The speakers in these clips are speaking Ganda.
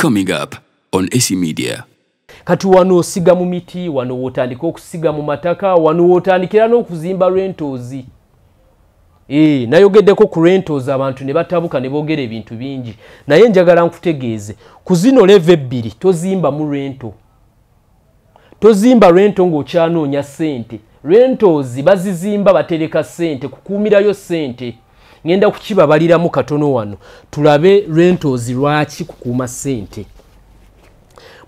Coming up on AC Media. Kati wano osiga mu miti, wano wotandika okusiga mu mataka, wano wotandikira n'okuzimba rentals. Nayogeddeko ku rentals abantu ne batabuka ne boogera ebintu bingi. Naye njagala nkutegeeze, ku zino level ebbiri tozimba mu rento. Tozimba rento ng'okyanoonya ssente. Rentals bazizimba batereka ssente, kukuumirayo ssente. Ngenda kukibabaliramu katono wano. Tulabe rentals lwaki kukuuma ssente.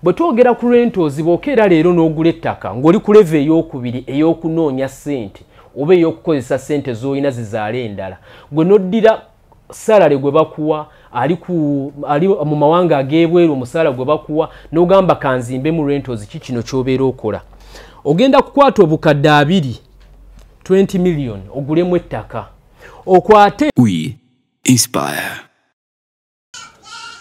Bwe twogera ku rentals bw'okeera leero n'ogula ettaka ng'oli ku level ey'okubiri ey'okunoonya ssente oba ey'okukozesa ssente z'olina zizaala endala, gwe n'oddira salary gwe bakuwa ali mu mawanga ag'ebweru omusaala gwe bakuwa n'ogamba kanzimbe mu rentals, kino ky'obeera okola. Ogenda kukwata obukadde 20 million ogulemu ettaka. Okwate We inspire.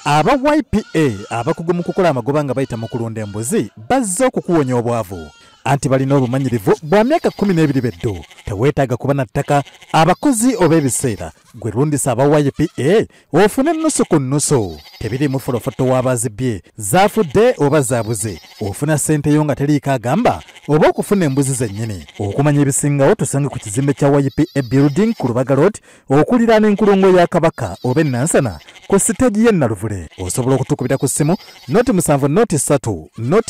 Aba YPA abakugu mu kukola amagoba nga bayita mu kulunda embuzi bazze okukuwonya obwavu. Anti balina obumanyirivu bwa myaka 12 beddo. Teweetaaga kuba na ttaka abakozi oba ebiseera. Gwe rundisa aba YPA ofune nusu ku nusu. Tebirimu folofoto w'abazibbye zaafudde oba zaabuze. Ofuna ssente yo nga teriiko agamba oba okufuna embuzi zennyini. Okumanya ebisingawo tusange ku kizimbe kya YPA Building ku Lubaga Road okuliraana enkulungo ya Kabaka oba Nansana ku siteegi y'e Naluvule. Osobola okutukubira ku ssimu noti 7 noti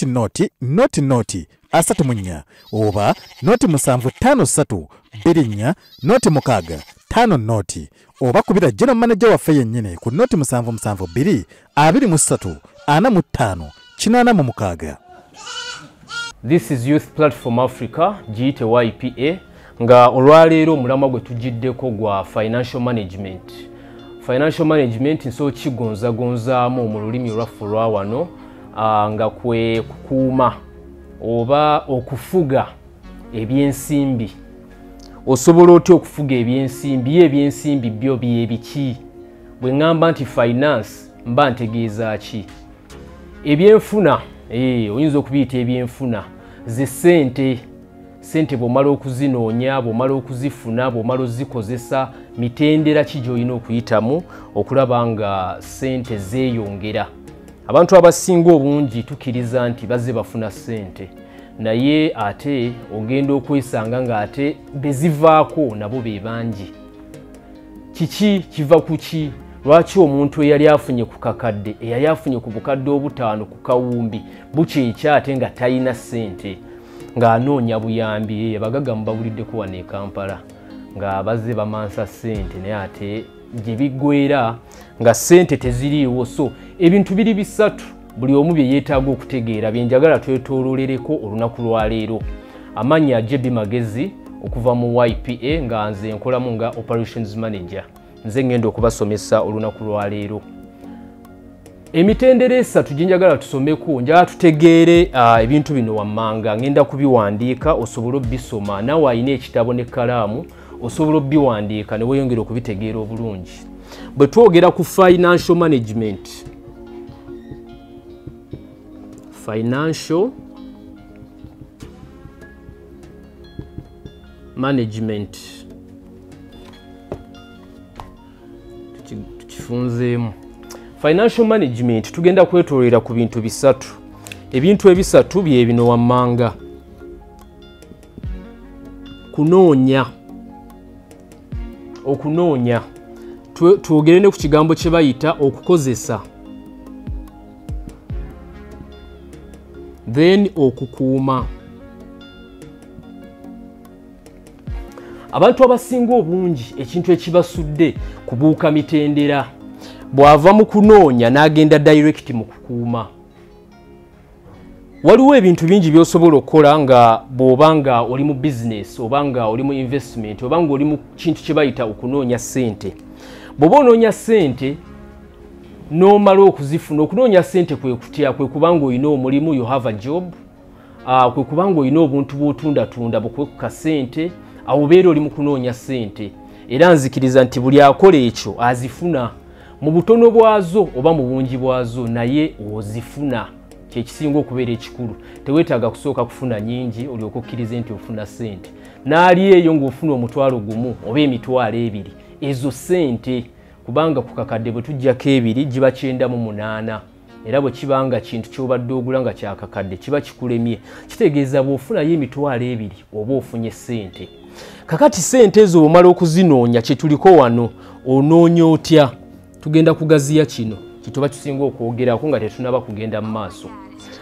3 noti asatu munya oba noti 753 24 noti 6 5 noti oba kubira general manager waffe yennyini ku noti 772 23 45 86. This is Youth Platform Africa, giyite YPA, nga olwaleero omulamwa gwe tugiddeko gwa financial management. Financial management nso kigonzagonzaamu mu lulimi lwaffe lwa wano nga kwe kukuuma oba okufuga ebyensimbi. Osobola otya okufuga ebyensimbi? Ebyensimbi byo byebiki? Bwe ngamba nti finance mba ntegeeza ki? Ebyenfuna, oyinza okubiyita ebyenfuna. Ze ssente, ssente bw'omala okuzinoonya, bw'omala okuzifuna, bw'omala ozikozesa, mitendera ki gy'olina okuyitamu okulaba nga ssente zeeyongera. Abantu abasinga obungi tukkiriza nti bazze bafuna ssente, naye ate ogenda okwesanga ng'ate bezivaako nabo be bangi. Kiki kiva ku ki? Lwaki omuntu eyali afunye ku kakadde, eyali afunye ku bukadde obutaano ku kawumbi bukyekya ate nga talina ssente, ng'anoonya buyambi? Abagaga mubawuliddeko wano e Kampala nga bazze bamansa ssente naye ate gye biggweera nga ssente teziriiwo. So ebintu biri bisatu buli omu bye yeetaaga okutegeera bye njagala twetoololereko olunaku lwa leero. Amannya JB Magezi okuva mu YPA nga nze nkolamu nga operations manager. Nze ngenda okubasomesa olunaku lwa leero. Emitendera esatu gye njagala tusomeko, njagala tutegeere ebintu bino wammanga. Ngenda kubiwandiika osobole obbisoma. Naawe alina ekitabo n'ekkalaamu osobola obbiwandiika ne weeyongera okubitegeera obulungi. Bwe twogera ku financial management, tukifunzeemu. Financial management tugenda kwetoolera ku bintu bisatu. Ebintu ebisatu bye bino wammanga. Okunoonya. Twogere ne ku kigambo kye bayita okukozesa. Then okukuuma. Abantu abasinga obungi ekintu ekibasudde kubuuka mitendera. Bw'ava mu kunoonya n'agenda direct mu kukuuma. Waliwo ebintu bingi by'osobola okukola nga bw'oba nga oli mu business oba nga oli mu investment oba nga oli mu kintu kye bayita okunoonya ssente. Bw'oba onoonya ssente n'omala okuzifuna, okunoonya ssente kwe kutya? Kwe kubanga olina omulimu, you have a job. Kwe kubanga olina obuntu bw'otundatunda bukwekuka ssente, awo obeera oli mu kunoonya ssente. Era nzikiriza nti buli akola ekyo azifuna. Mu butono bwazo oba mu bungi bwazo naye ozifuna. Kyekisinga okubeera ekikulu. Teweetaaga kusooka kufuna nyingi olyoke okkirize nti ofuna ssente. N'ali eyo ng'ofuna omutwalo gumu oba emitwalo ebiri, ezo ssente kubanga ku kakadde bwe tujjako ebiri giba 98. era bwe kibanga kintu kyobadde ogula nga kyakakadde kiba kikulemye kitegeeza bw'ofunayo emitwalo 2 oba ofunye ssente. Kakati ssente ezo omala okuzinoonya kye tuliko wano onoonya otya? Tugenda kugaziya kino kituba kisinga okwogerako nga tetunaba kugenda mu maaso.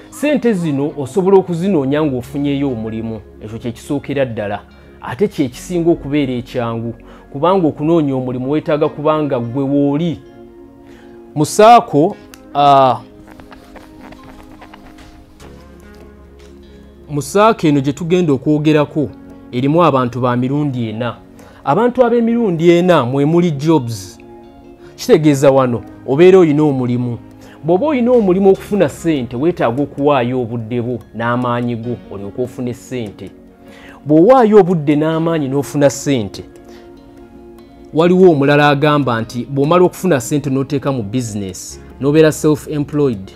Ssente zino osobola okuzinoonya ng'ofunyeyo omulimu, ekyo kye kisookera ddala, ate kye kisinga okubeera ekyangu kubanga okunoonya omulimu weetaaga kubanga gwe wooli musaako musaako eno gye tugenda okwogerako erimu abantu ba mirundi 4. Abantu ab'emirundi 4 mwe muli jobs. Kitegeeza wano obeera olina omulimu. Bw'oba olina omulimu okufuna ssente weetaaga okuwaayo obudde bwo n'amaanyi go olyoke ofune ssente. Bw'owaayo obudde n'amaanyi n'ofuna ssente, waliwo omulala agamba nti bw'omala okufuna ssente n'oteeka mu bizinesi n'obeera self-employed.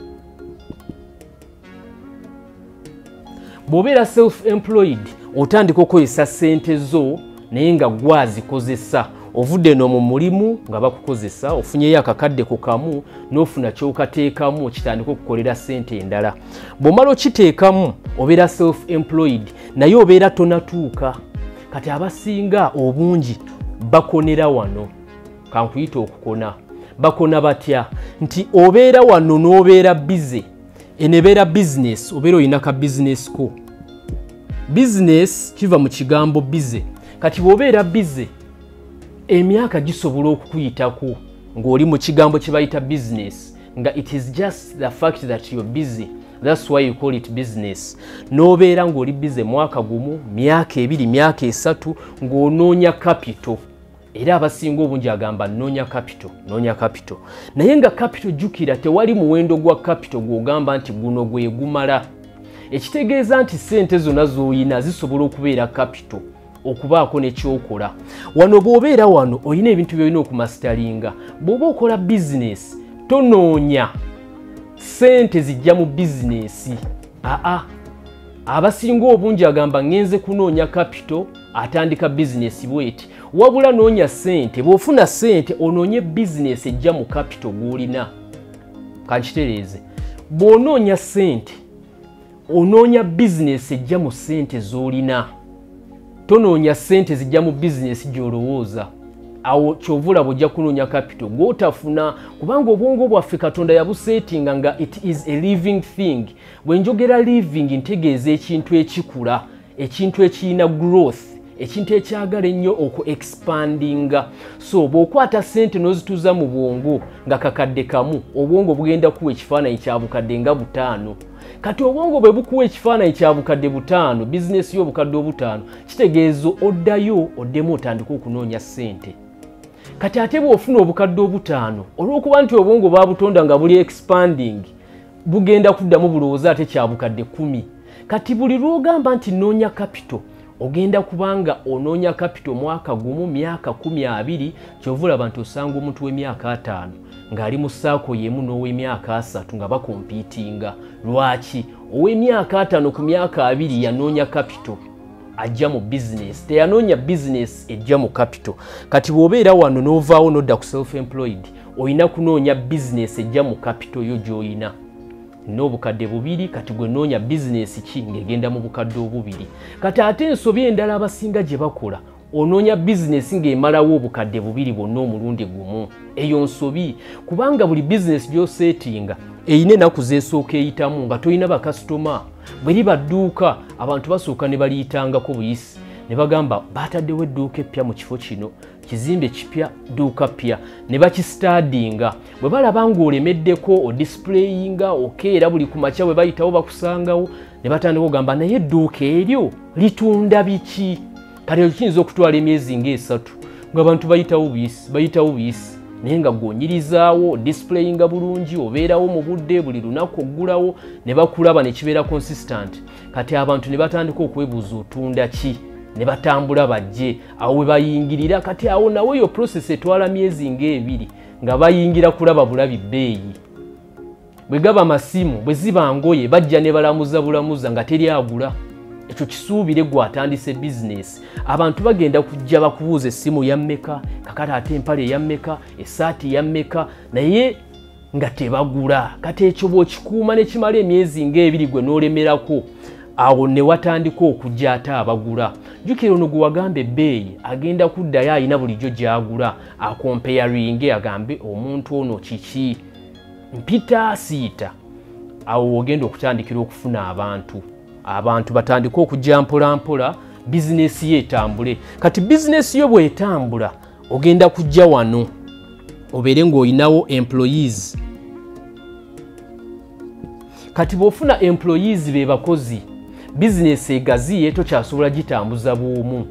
Bw'obeera self-employed otandika okukozesa ssente zo naye nga gwazikozesa. Ovudde no mu mulimu nga bakukozesa, ofunyeyo akakadde ku kamu n'ofuna ky'okateekamu kitandika okukolera ssente endala. Bw'omala okiteekamu obeera self-employed naye obeera tonatuuka. Kati abasinga obungi bakonera wano. Kankuyita okukona. Bakona batya? Nti obeera wano n'obeera bize. Enebeera business, obeera olina ka business ko. Business kiva mu kigambo bize. Kati bw'obeera bize emyaka gisobola okukuyitako ng'oli mu kigambo kye bayita business nga it is just the fact that you're busy. That's why you call it business. N'obeera ng'oli bize mwaka gumu, myaka 2, myaka 3 ng'onoonya capital. Era abasinga obungi agamba noonya capital. Naye nga capital jjukira tewali muwendo gwa capital gw'ogamba nti guno gwe gumala. Ekitegeeza nti ssente zonna z'oyina zisobola okubeera capital okubaako nekyokola. Wano bw'obeera wano olina ebintu by'olina okumasitalinga. Bw'oba okola bizinesi tonoonya ssente zijja mu bizinesi. Abasinga obungi agamba ngenze kunoonya capital atandika bizinesi bweti. Wabula noonya ssente. Bw'ofuna ssente onoonye bizinesi ejja mu capital gw'olina. Kankitereeze. Bw'onoonya ssente onoonya bizinesi ejja mu ssente z'olina. Tonoonya ssente zijja mu bizinesi gy'olowooza. Awo kyovula bw'ojja kunoonya capital gw'otafuna kubanga obwongo bwaffe Katonda yabuseetinga nga it is a living thing. Bwe njogera living ntegeeza ekintu ekikula, ekintu ekirina growth, ekintu ekyagala ennyo oku-expandinga. So bw'okwata ssente n'ozituuza mu bwongo nga kakadde kamu, obwongo bugenda kuwa ekifaananyi kya bukadde nga 5. Kati obwongo bwe bukuwa ekifaananyi kya bukadde 5, bizinesi y'obukadde 5, kitegeeza oddayo oddemu otandika okunoonya ssente. Kati ate bw'ofuna obukadde 5, olw'okuba nti obwongo baabutonda nga buli expanding, bugenda kuddamu bulowooza ate kya bukadde 10. Kati buli lw'ogamba nti noonya capital, ogenda kubanga onoonya capital mwaka gumu, myaka 12, kyovula abantu osanga omuntu w'emyaka 5 ng'ali mu ssaako y'emu n'ow'emyaka 3 nga bakompiitinga. Lwaki? Ow'emyaka 5 ku myaka 2 yanoonya capital ajja mu business, teyanoonya business ejja mu capital. Kati bw'obeera wano n'ovaawo n'odda ku self-employed, olina kunoonya business ejja mu capital yo gy'olina. N'obukadde 2, kati gwe noonya business ki ng'egenda mu bukadde 2. Kati ate ensobi endala abasinga gye bakola, onoonya business ng'emalawo obukadde 2 bwonna omulundi gumu. Eyo nsobi kubanga buli business gy'oseetinga eyina ennaku z'esooka eyitamu nga tolina bakasitoma. Bwe liba dduuka abantu basooka ne baliyitangako buyisi ne bagamba baataddewo edduuka eppya mu kifo kino, kizimbe kipya, dduuka ppya, ne bakistadinga. Bwe balaba ng'olemeddeko odisplayinga okeera buli ku makya bwe bayitawo bakusangawo ne batandika okugamba naye edduuka eryo litunda biki? Kati kiyinza okutwala emyezi nga 3 ng'abantu bayitawo buyisi naye nga ggonyirizawo displayinga bulungi, obeerawo mu budde, buli lunaku oggulawo ne bakulaba ne kibeera consistent. Kati abantu ne batandika okwebuuza otunda ki, ne batambula bajje awo we bayingirira. Kati awo nawe yo process etwala myezi nga 2 nga bayingira kulaba bulabi bbeeyi. Bwe gaba masimu, bwe ziba ngoye bajja ne balamuza nga teri agula. Ekyo kisuubire gw'atandise business. Abantu bagenda kujja bakubuuza essimu ya mmeka, kakati ate empale ya mmeka, essaati ya mmeka, naye nga tebagula kati ekyo bw'okikuuma ne kimala emyezi ng'ebiri gwe n'olemerako awo ne watandika okujja ate abagula. Jjukira ono gwe wagamba ebbeeyi agenda kuddayo alina bulijjo gy'agula akompeyaringe agambe omuntu ono kiki mpita siita. Awo ogenda okutandikira okufuna abantu batandika okujja mpola mpola bizinesi ye etambule. Kati bizinesi yo bw'etambula ogenda kujja wano obeere ng'olinawo employees. Kati bw'ofuna employees be bakozi bizinesi egaziye tokyasobola gitambuza bw'omu.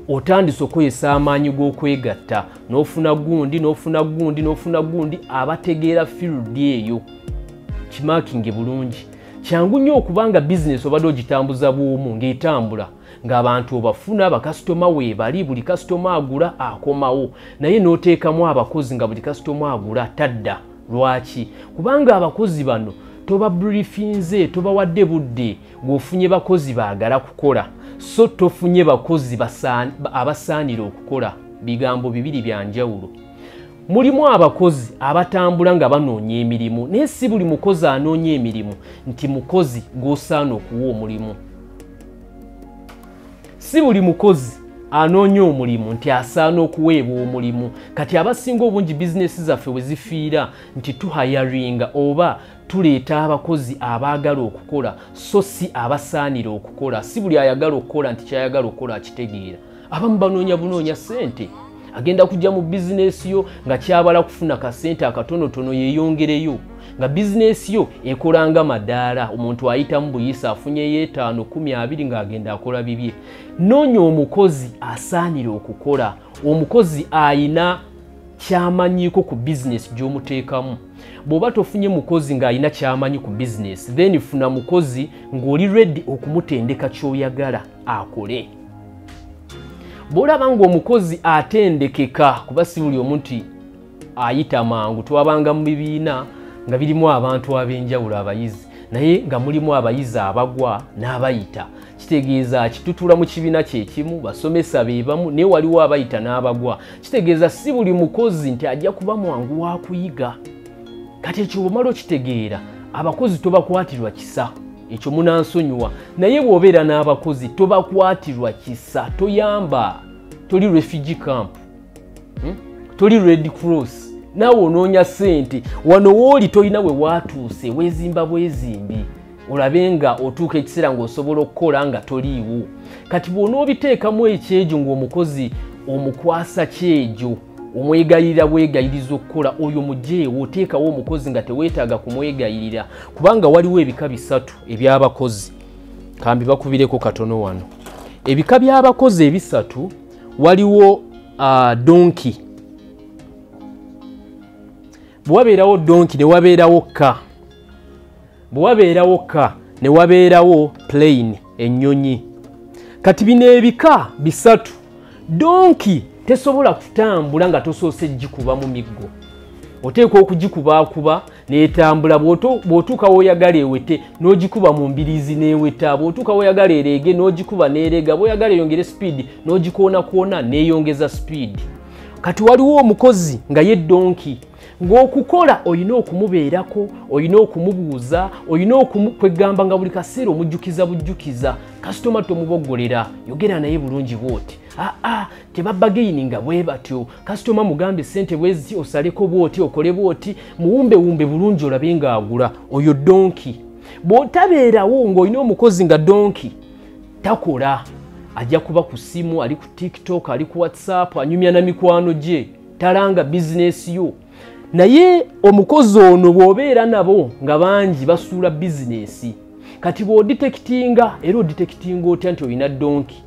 Otandise okozesa amaanyi g'okwegatta n'ofuna gundi abategeera field eyo. Kimakinge bulungi. Kyangu nnyo okubanga bizinesi obadde ogitambuza bw'omu ng'etambula ng'abantu obafuna bakasitoma weebali buli kasitoma agula akomawo naye n'oteekamu abakozi nga buli kasitoma agula tadda. Lwaki? Kubanga abakozi bano toba briefinze tobawadde budde ng'ofunye bakozi baagala kukola so tofunye bakozi abasaanira okukola. Bigambo bibiri bya njawulo. Mulimu abakozi abatambula nga banoonya emirimu naye si buli mukozi anoonya emirimu nti mukozi gw'osaana okuwa omulimu. Si buli mukozi anoonya omulimu nti asaana okuweebwa omulimu. Kati abasinga obungi bizinesi zaffe we zifiira nti tuhayaringa oba tuleeta abakozi abaagala okukola so si abasaanira okukola. Si buli ayagala okukola nti kyayagala okukola akitegeera. Abamu banoonya sente. Agenda kujja mu bizinesi yo nga kyabala kufuna kasente akatonotono yeeyongereyo. Nga bizinesi yo ekolanga madaala omuntu ayitamu buyisa afunyeyo 5, 10, 20 ng'agenda akola bibye. Noonya omukozi asaanira okukola. Omukozi ayina kyamanyiiko ku bizinesi gy'omuteekamu. Bw'oba tofunye mukozi ng'ayina kyamanyi ku bizinesi then funa mukozi ng'oli ready okumutendeka ky'oyagala akole. Bw'olaba ng'omukozi atendekeka kuba si buli omuntu ayita mangu. Twabanga mu bibiina nga birimu abantu ab'enjawulo abayizi naye nga mulimu abayizi abagwa n'abayita. Kitegeeza kitutula mu kibiina kyekimu basomesa be bamu naye waliwo abayita n'abagwa. Kitegeeza si buli mukozi nti ajja kuba mwangu wa kuyiga. Kati ekyo bw'omala okitegeera abakozi tobakwatirwa kisa. Ekyo munansonyiwa naye bw'obeera n'abakozi tobakwatirwa kisa. Toyamba. Toli refugee camp. Toli Red Cross. Naawe onoonya sente. Wano wooli tolina we waatuuse weezimba bwezimbi. Olabe nga otuuka ekiseera ng'osobola okukola nga toliiwo. Kati bw'onoobiteekamu ekyejo ng'omukozi omukwasa kyejo omwegayirira bwegayiriza okukola oyo mujeewo oteekawo omukozi nga teweetaaga kumwegayirira kubanga waliwo ebika 3 eby'abakozi. Kambi bakubireko katono wano. Ebika by'abakozi 3 waliwo donki. Bwabeerawo donki ne wabeerawo ka. Bwabeerawo ka ne wabeerawo plane ennyonyi. Kati bino ebika 3 donki tesobola kutambula nga tosoose gikuba mu miggo. Oteekwa okugikubakuba n'etambula. Bw'otuuka w'oyagala ewete n'ogikuba mu mbiriizi n'eweta. Bw'otuuka w'oyagala ereege n'ogikuba n'ereega. Bw'oyagala eyongere speed n'ogikoona n'eyongeza speed. Kati waliwo omukozi nga ye donki ng'okukola olina okumubeerako, olina okumubuuza, olina kwegamba nga buli kaseera omujjukiza bujjukiza. Kasitoma tomuboggolera, yogera naye bulungi bw'oti. Tebabagayini nga bwe batyo. Kasitoma mugambe sente bwezi osaleko bw'oti okole bw'oti muwumbe bulungi olabe ng'agula. Oyo donki. Bw'otabeerawo ng'olina omukozi nga donki takola. Ajja kuba ku simu, ali ku TikTok, ali ku WhatsApp, anyumya na mikwano gye. Talanga bizinesi yo. Naye omukozi ono bw'obeera nabo nga bangi basuula bizinesi. Kati bw'oditekitinga era oditekitinga otya nti olina donki.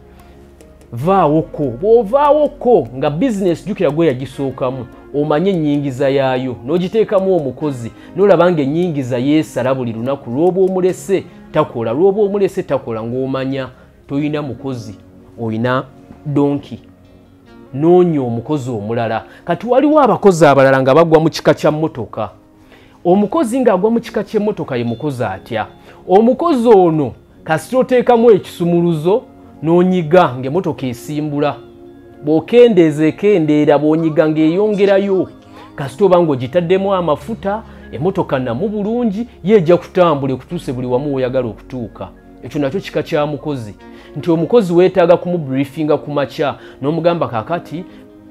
Vaawoko. Bw'ovaawoko nga bizinesi jjukira gwe yagisookamu omanye ennyingiza yaayo n'ogiteekamu omukozi n'olaba nga ennyingiza yeesala buli lunaku lw'oba omulese takola. Lw'oba omulese takola ng'omanya toyina mukozi oyina donki. Noonya omukozi omulala. Kati waliwo abakozi abalala nga bagwa mu kika kya mmotoka. Omukozi ng'agwa mu kika ky'emmotoka ye mukozi atya. Omukozi ono kasita oteekamu ekisumuluzo n'onyiga ng'emmotoka esimbula. Bw'okendeeza ekendeera bw'onyiga ng'eyongerayo. Kasita oba ng'ogitaddemu amafuta emotoka namu bulungi yeja kutambula kutuuse buli wamu oyagala okutuuka. Ekyo nakyo kika kya mukozi nti omukozi weetaaga kumubriefinga ku makya n'omugamba kaakati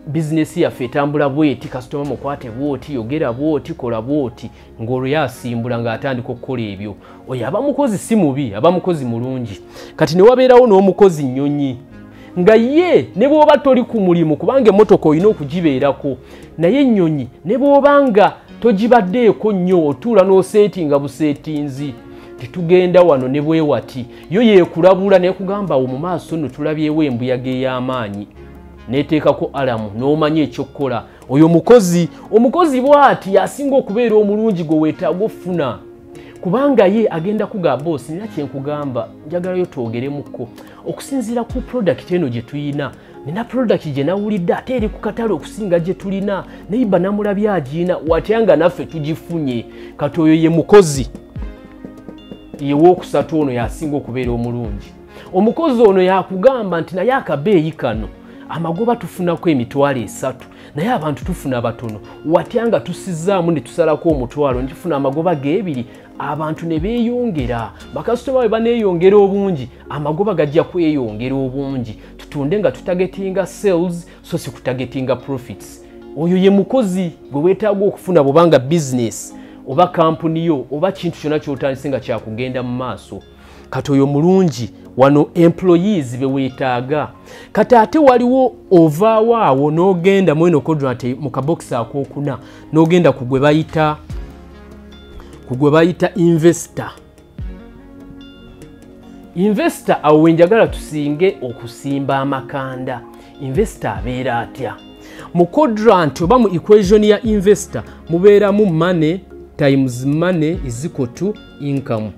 bizinesi yaffe etambula bweti kasitoma mukwate bwoti yogera bwoti kola bwoti ng'olwo yasimbula ng'atandika okukola ebyo. Oyo aba mukozi si mubi, aba mukozi mulungi. Kati ne wabeerawo n'omukozi nnyonyi nga ye ne bw'oba toli ku mulimu kubanga emmotoka olina okugibeerako naye ennyonyi ne bw'obanga togibaddeeko nnyo otuula n'oseetinga buseetinzi titugenda wano ne bwe wati yo yeekulabula n'ekugamba awo mu maaso nno tulabyewo embuyaga ey'amaanyi neeteekako alamu n'omanya ekyokkola. Oyo omukozi bw'ati asinga okubeera omulungi gwe weetaaga ofuna kubanga ye agenda kuga boss nina kyenkugamba njagalayo twogeremukko okusinziira ku product eno gye tuyina nina product gye nawulidde ate eri ku katale okusinga gye tulina neiba namulabye agiina watyanga naffe tugifunye. Kati oyo ye mukozi yewookusatu ono yasinga okubeera omulungi. Omukozi ono yakugamba nti naye akabeeyi kano amagoba tufunako emitwalo 3 naye abantu tufuna batono watyanga tusizaamu ne tusalako omutwalo ntufuna amagoba geebiri abantu ne beeyongera bakasitoma bwe baneeyongera obungi amagoba gajja kweyongera obungi tutunde nga tutagetinga sales so si kutagetinga profits. Oyo ye mukozi gwe weetaaga okufuna bwobanga business oba kampuni yo oba kintu kyonna ky'otandise nga kyakugenda mu maaso. Kati oyo mulungi wano employees be weetaaga. Kati ate waliwo ovaawo awo n'ogenda mweno quadrant mu kabokisi akookuna n'ogenda ku gwe bayita investor. Investor awo wenjagala tusinge okusimba amakanda. Investor abeera atya? Mu quadrant oba mu equation ya investor mubeeramu money times money is equal to income.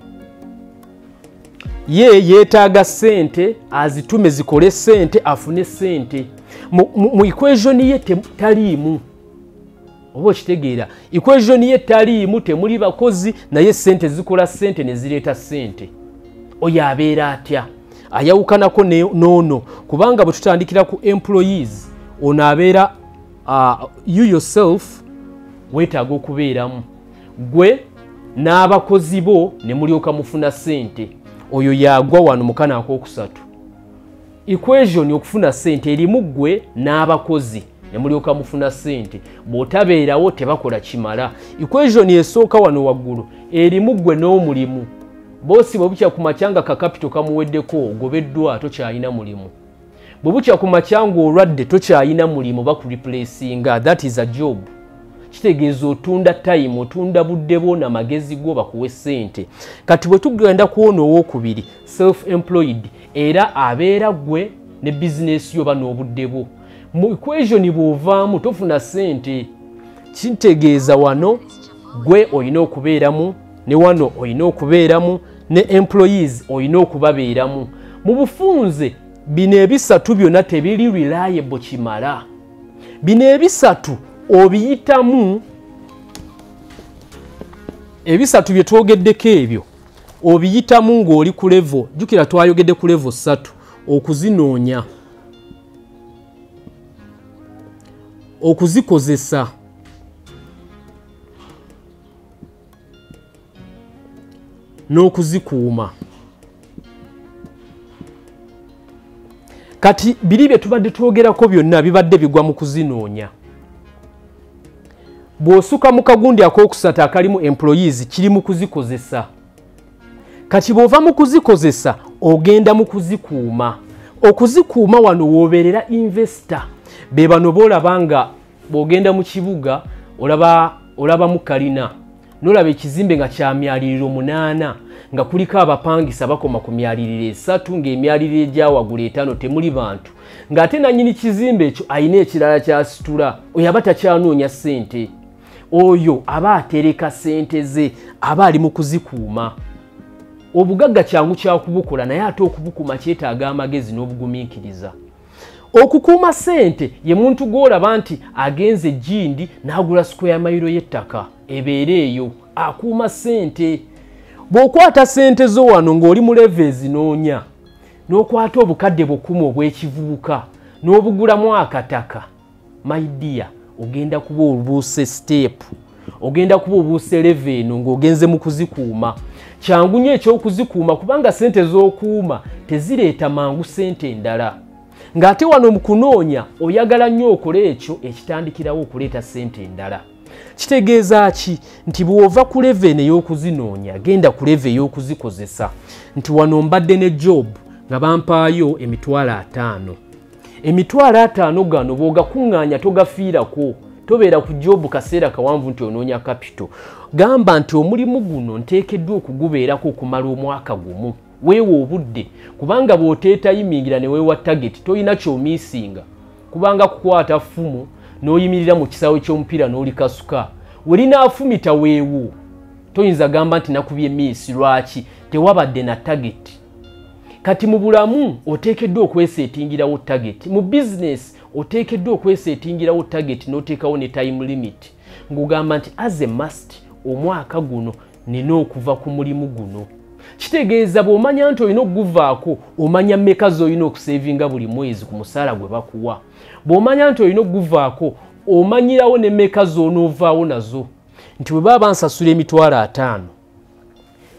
Ye yeetaaga sente azitume zikole sente afune sente. Mu equation ye taliimu oba okitegeera equation ye taliimu temuli bakozi naye sente zikola sente ne zireeta sente. Oyo abeera atya? Ayawukanako noono kubanga bwe tutandikira ku employees ono abeera you yourself weetaaga okubeeramu gwe n'abakozi bo ne mulyoka mufuna sente. Oyo yagwa wano mukana akookusatu. Equation okufuna sente erimu gwe n'abakozi ne mulyoka mufuna sente bw'otabeerawo tebakola kimala. Equation esooka wano waggulu erimu gwe n'omulimu boosi bwe bukya ku makyanga ka capital kamuweddeko ogobeddwa tokyalina mulimu. Bwe bukya ku makyanga olwadde tokyalina mulimu bakureplacinga that is a job. Kitegeeza otunda time otunda budde bwo na magezi go bakuwe sente. Kati bwe tugenda kuona owokubiri self employed era abeera gwe ne business yo bano obudde bwo. Mu equation bw'ovaamu tofuna sente. Kitegeeza wano gwe oyina okubeeramu ne wano oyina okubeeramu ne employees oyina okubabeeramu. Mu bufunze bino ebisatu byonna tebiri reliable kimala. Bino ebisatu obiyitamu ebisatu bye twogeddeko ebyo obiyitamu ng'oli ku level jukira twayogedde ku level 3 okuzinoonya okuzikozesa n'okuzikuuma. Kati biri bye tubadde twogerako byonna bibadde bigwa mu kuzinoonya. Bw'osuka mu kagundi akookusatu akalimu employees kiri mu kuzikozesa. Kati bw'ova mu kuzikozesa ogenda mu kuzikuuma. Okuzikuuma wano woobeerera investor. Be bano boolaba nga bw'ogenda mu kibuga olaba mu kalina n'olaba ekizimbe nga kya myaliriro 8 nga kuliko abapangisa bakoma ku myaliriro 3 ng'emyaliriro egyawagula 5 temuli bantu ng'ate nannyini kizimbe ekyo ayina ekirala kyasitula oyo aba takyanoonya sente. Oyo aba atereka sente ze aba ali mu kuzikuuma. Obugagga kyangu kyakubukola naye ate okubukuma kyetaaga amagezi n'obugumiikiriza. Okukuuma sente ye muntu gw'olaba nti agenze Gindi n'agula square mile y'ettaka ebeera eyo akuuma sente. Bw'okwata sente zo wano ng'oli mu level ezinoonya n'okwata obukadde 10 obw'ekivubuka n'obugulamu akataka my dear ogenda kuba olubuuse step ogenda kuba obuuse revenue ng'ogenze mu kuzikuuma. Kyangu nnyo eky'okuzikuuma kubanga sente z'okuuma tezireeta mangu sente endala. Ng'ate wano mu kunoonya oyagala nnyo okole ekyo ekitandikirawo okuleeta sente endala. Kitegeeza ki? Nti bw'ova ku level ey'okuzinoonya genda ku level ey'okuzikozesa. Nti wano mbadde ne job nga bampaayo $50,000. $50,000 gano bw'ogakuŋŋaanya togafiirako. Tobeera ku job kaseera kawanvu nti onoonya capital. Gamba nti omulimu guno nteekeddwa okugubeerako okumala omwaka gumu. Weewa obudde kubanga bw'oteetayimingira ne weewa target toyina ky'omiisinga. Kubanga kukwata ffumu n'oyimirira mu kisaawe ky'omupiira n'olikasuka. Welinaafumita weewo. Toyinza gamba nti nakubye miisi lwaki tewabadde na target. Kati mu bulamu oteekeddwa okweseetingirawo target. Mu business oteekeddwa okweseetingirawo target n'oteekawo ne time limit. Ng'ogamba nti as a must omwaka guno nina okuva ku mulimu guno. Kitegeeza bw'omanya nti olina okuguvaako omanya mmeka z'olina okuseevinga buli mwezi ku musaala gwe bakuwa. Bw'omanya nti olina okuguvaako omanyirawo ne mmeka z'onoovaawo nazo. Nti bwe baba bansasula $50,000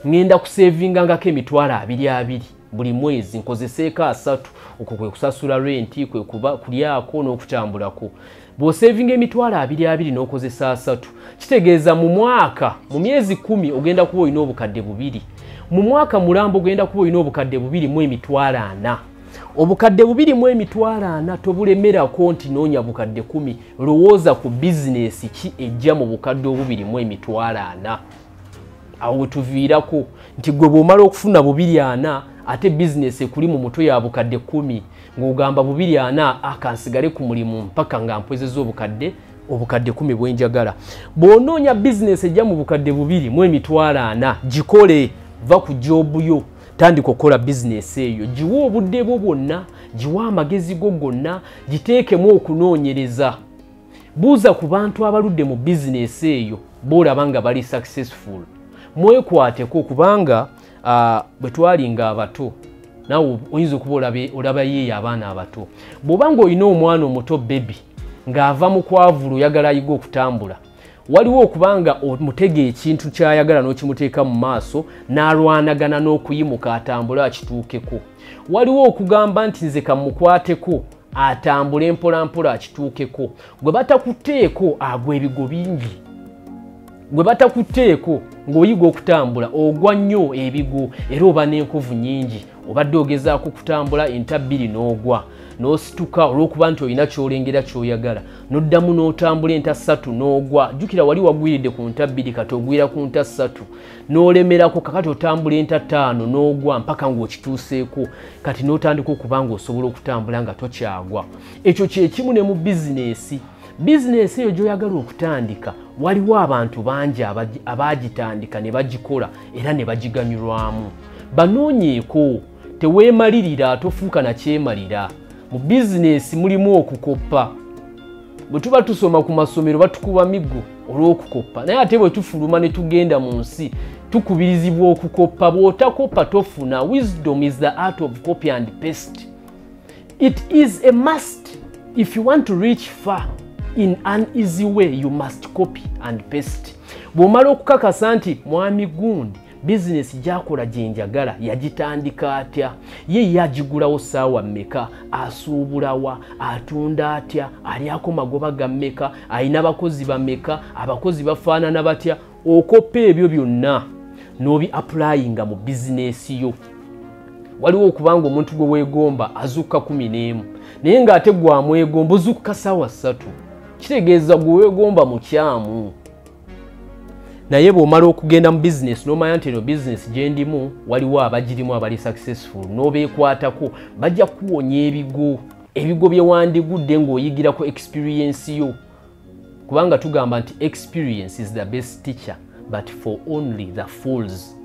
ngenda kuseevingangako $20,000 buli mwezi nkozeseeko 3 okwo kwe kusasula rent kwe kuba kulyako n'okutambulako. Bw'oseevinga $20,000 n'okozesa 3 kitegeeza mu mwaka mu myezi 10 ogenda kuba olina obukadde 2. Mu mwaka mulambo ogenda kuba olina obukadde 2,400. Obukadde 2,400 tobulemerako nti noonya bukadde 10. Lowooza ku bizinesi ki ejja mu bukadde 2,400. Awo tuviirako nti gwe bw'omala okufuna 240 ate bizinesi ekuli mu mutwe ya bukadde 10 ng'ogamba 240 akansigale ku mulimu mpaka nga mpwezeza obukadde 10 bwenjagala. Bw'onoonya bizinesi ejja mu bukadde 2,400 gikole. Va ku jobu yo tandika okukola bizinesi eyo. Giwa obudde bwo bwonna, giwa amagezi go gonna, giteekemu okunoonyereza. Buuza ku bantu abaludde mu bizinesi eyo bw'olaba nga bali successful. Mwekwateko kubanga bwe twalinga abato nawe oyinza okuba olaba yeeyo abaana abato. Bw'oba ng'olina omwana omuto baby ng'ava mu kwavula oyagala ayiga okutambula, waliwo okubanga omutega ekintu ky'ayagala n'okimuteeka mu maaso n'alwanagana n'okuyimuka atambule akituukeko. Waliwo okugamba nti nze kamukwateko atambule mpolampola akituukeko. Gwe batakuteeko agwa ebigo bingi. Gwe batakuteeko ng'oyiga okutambula ogwa nnyo ebigo era oba n'enkovu nnyingi. Obadde ogezaako kutambula enta 2 n'ogwa n'osituka olw'okuba nti olina ky'olengera ky'oyagala n'oddamu n'otambula enta 3 n'ogwa. Jjukira wali wagwiridde ku nta 2 kati ogwira ku nta 3 n'olemerako kakati otambula enta 5 n'ogwa mpaka ng'okituuseeko kati n'otandika okuba ng'osobola okutambula nga tokyagwa. Ekyo kye kimu ne mu bizinesi. Bizinesi eyo gy'oyagala okutandika waliwo abantu bangi abaagitandika ne bagikola era ne bagiganyulwamu. Banoonyeeko, teweemalirira tofuuka na kyemalira. Mu bizinesi mulimu okukoppa. Bwe tuba tusoma ku masomero batukuba miggo olw'okukoppa. Naye ate bwe tufuluma ne tugenda mu nsi tukubirizibwa okukoppa. Bw'otakoppa tofuna. Wisdom is the art of copy and paste. It is a must. If you want to reach far in an easy way, you must copy and paste. Bw'omala okukakasa nti mwami gundi bizinesi gyakola gye njagala yagitandika atya, ye yagigulawo ssaawa mmeka, asuubulawa, atunda atya, alyako magoba ga mmeka, alina bakozi bameka, abakozi bafaanana batya. Okoppa ebyo byonna n'obi applyinga mu bizinesi yo. Waliwo okubanga omuntu gwe weegomba azukka 11 naye ng'ate gwamwegomba ozukka ssaawa 3. Kitegeeza gwe weegomba mukyamu. Naye bw'omala okugenda mu business n'omanya nti eno business gye ndimu waliwo abagirimu abali successful n'obeekwatako bajja kuwonya ebigo bye wandigudde ng'oyigirako experience yo. Kubanga tugamba nti experience is the best teacher but for only the fools.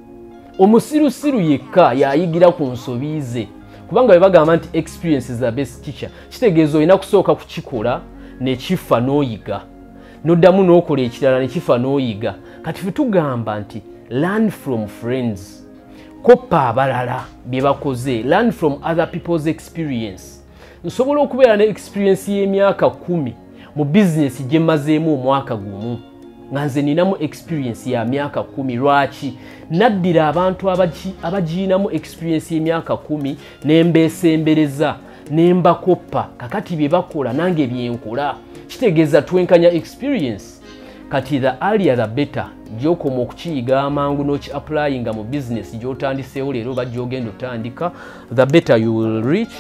Omusirusiru yekka yayigira ku nsobi ze. Kubanga bwe bagamba nti experience is the best teacher kitegeeza olina kusooka kukikola ne kifa n'oyiga. N'oddamu n'okola ekirala ne kifa n'oyiga. Kati ffe tugamba nti learn from friends. Koppa abalala bye bakoze. Learn from other people's experience. Nsobola okubeera ne experience y'emyaka 10 mu business gye mmazeemu omwaka gumu. nga nze ninamu experience ya myaka 10 lwaki naddira abantu abaginamu experience y'emyaka 10 nembesembereza nembakoppa kakati bye bakola nange byenkola kitegeeza twenkanya experience kati the earlier the better gyokoma okukiyiga amangu n'oki applyinga mu business gy'otandiseewo leero oba gy'ogenda otandika the better you will reach.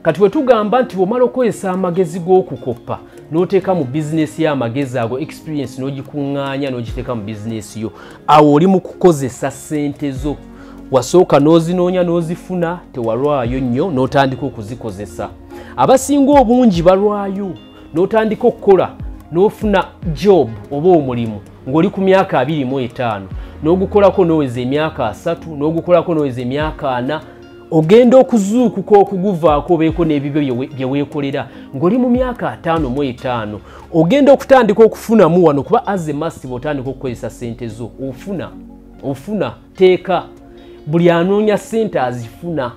Kati bwe tugamba nti bw'omala okozesa amagezi g'okukoppa n'oteeka mu bizinesi y'amagezi ago experience n'ogikuŋŋaanya n'ogiteeka mu bizinesi yo awo oli mu kukozesa ssente zo wasooka n'ozinoonya n'ozifuna tewalwayo nnyo n'otandika okuzikozesa. Abasinga obungi balwayo n'otandika okukola n'ofuna job oba omulimu ng'oli ku myaka 25 n'ogukolako n'oweza emyaka 3 n'ogukolako n'oweza emyaka 4 ogenda okuzuukuka okuguvaako obeeko n'ebibyo bye weekolera ng'oli mu myaka 55 ogenda okutandika okufunamu wano kuba as a massive otandika okukozesa ssente zo ofuna teeka buli anoonya ssente azifuna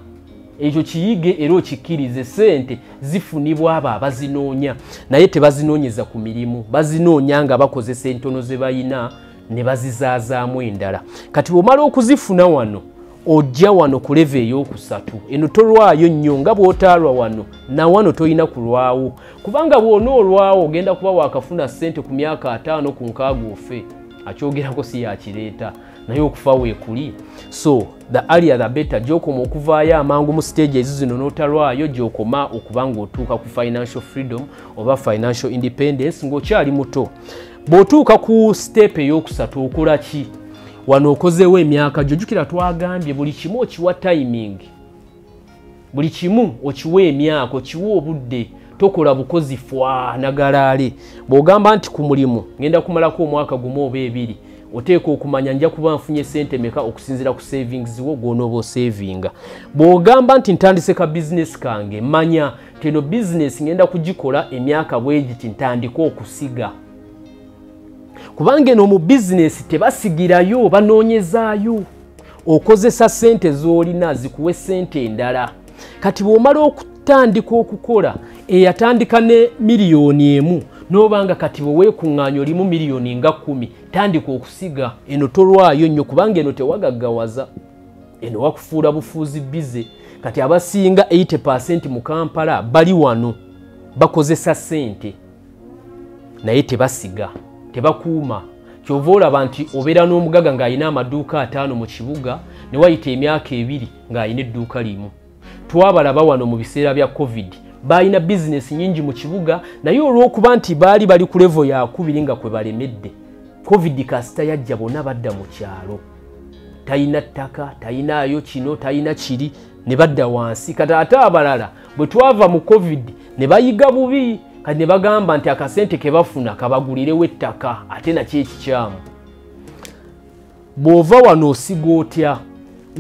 ekyo kiyige era okikkirize ssente zifunibwa abo abazinoonya naye tebazinoonyeza ku mirimu bazinoonya nga bakozesa entono ze bayina ne bazizaazaamu endala. Kati bw'omala okuzifuna wano ojja wano ku leve ey'okusatu eno tolwayo nnyo nga bw'otaalwa wano na wano toyina kulwawo kubanga bw'onoolwawo ogenda kuba waakafuna ssente ku myaka 5 ku nkaaga ofe akyogerako si yakireeta naye okufa weekuli. So the earlier the better gy'okoma okuvaayo amangu mu stage ezo zino n'otalwayo gy'okoma okuba ng'otuuka ku financial freedom oba financial independence ng'okyali muto. Bw'otuuka ku step ey'okusatu okola ki? Wano okozeewo emyaka jjukira twagambye buli kimu okiwa timing, buli kimu okiwa emyaka okiwa obudde tokola bukozi fwa nagalaale. Bw'ogamba nti ku mulimu ngenda kumalako omwaka gumu oba ebiri oteeka okumanya nja kuba nfunye ssente meka okusinziira ku savings wo gw'onooba osavinga. Bw'ogamba nti ntandise ka business kange manya teno business ngenda kugikola emyaka bwegiti ntandika okusiga kubanga eno mu business tebasigirayo banoonyezaayo okozesa ssente z'olina zikuwe ssente endala. Kati bw'omala okutandika okukola eyatandika ne miliyoni 1 n'obanga kati bwe weekuŋŋaanya olimu miliyoni nga 10 tandika okusiga eno tolwayo nnyo kubanga eno tewagaggawaza eno wakufuula bufuuzi bize. Kati abasinga 80% mu Kampala bali wano bakozesa ssente naye tebasiga tebakuuma. Kyova olaba nti obeera n'omugaga ng'alina amaduuka 5 mu kibuga ne wayita emyaka 2 ng'alina edduuka limu. Twabalaba wano mu biseera bya covid balina bizinesi nyingi mu kibuga naye olw'okuba nti baali bali ku level ya 2 nga kwe balemedde covid kasita yajja bonna badda mu kyalo talina ttaka talinaayo kino talina kiri ne badda wansi. Kati ate abalala bwe twava mu covid ne bayiga bubi kati ne bagamba nti akasente ke bafuna kabagulirewo ettaka ate nakyo ekikyamu. Bw'ova wano osiga otya?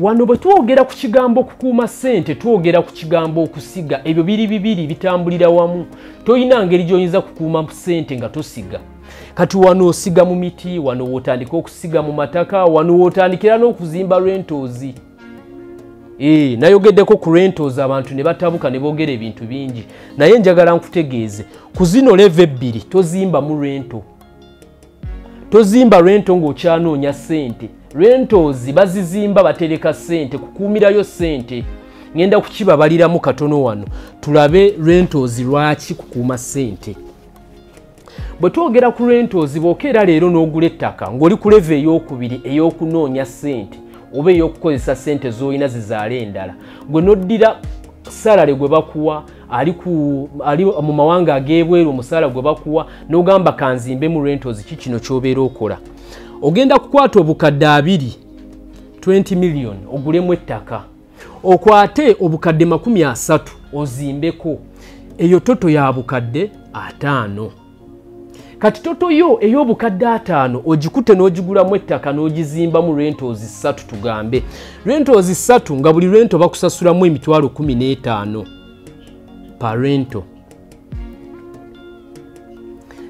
Wano bwe twogera ku kigambo okukuuma ssente twogera ku kigambo okusiga. Ebyo biri bibiri bitambulira wamu. Toyina ngeri gy'oyinza kukuuma ssente nga tosiga. Kati wano osiga mu miti, wano wotandika okusiga mu mataka, wano wotandikira n'okuzimba rentals. Nayogeddeko ku rentals abantu ne batabuka ne boogera ebintu bingi naye njagala nkutegeeze ku zino level 2 tozimba mu rento. Tozimba rento ng'okyanoonya ssente. Rentals bazizimba batereka ssente kukuumirayo ssente. Ngenda kukibabaliramu katono wano tulabe rentals lwaki kukuuma ssente. Bwe twogera ku rentals bw'okeera leero n'ogula ettaka ng'oli ku level ey'okubiri ey'okunoonya ssente oba ey'okukozesa ssente z'olina zizaale endala gwe noddira salary gwe bakuwa ali mu mawanga ag'ebweru omusaala gwe bakuwa n'ogamba kanzimbe mu rentals kino ky'obeera okola. Ogenda kukwata obukadde 20 million ogulemu ettaka okwate obukadde 30 ozimbeko eyo toto ya bukadde 5. Kati toto yo ey'obukadde 5 ogikute n'ogigulamu ettaka n'ogizimba mu rentals 3 tugambe rentals 3 nga buli rento bakusasulamu emitwalo 15 per rento.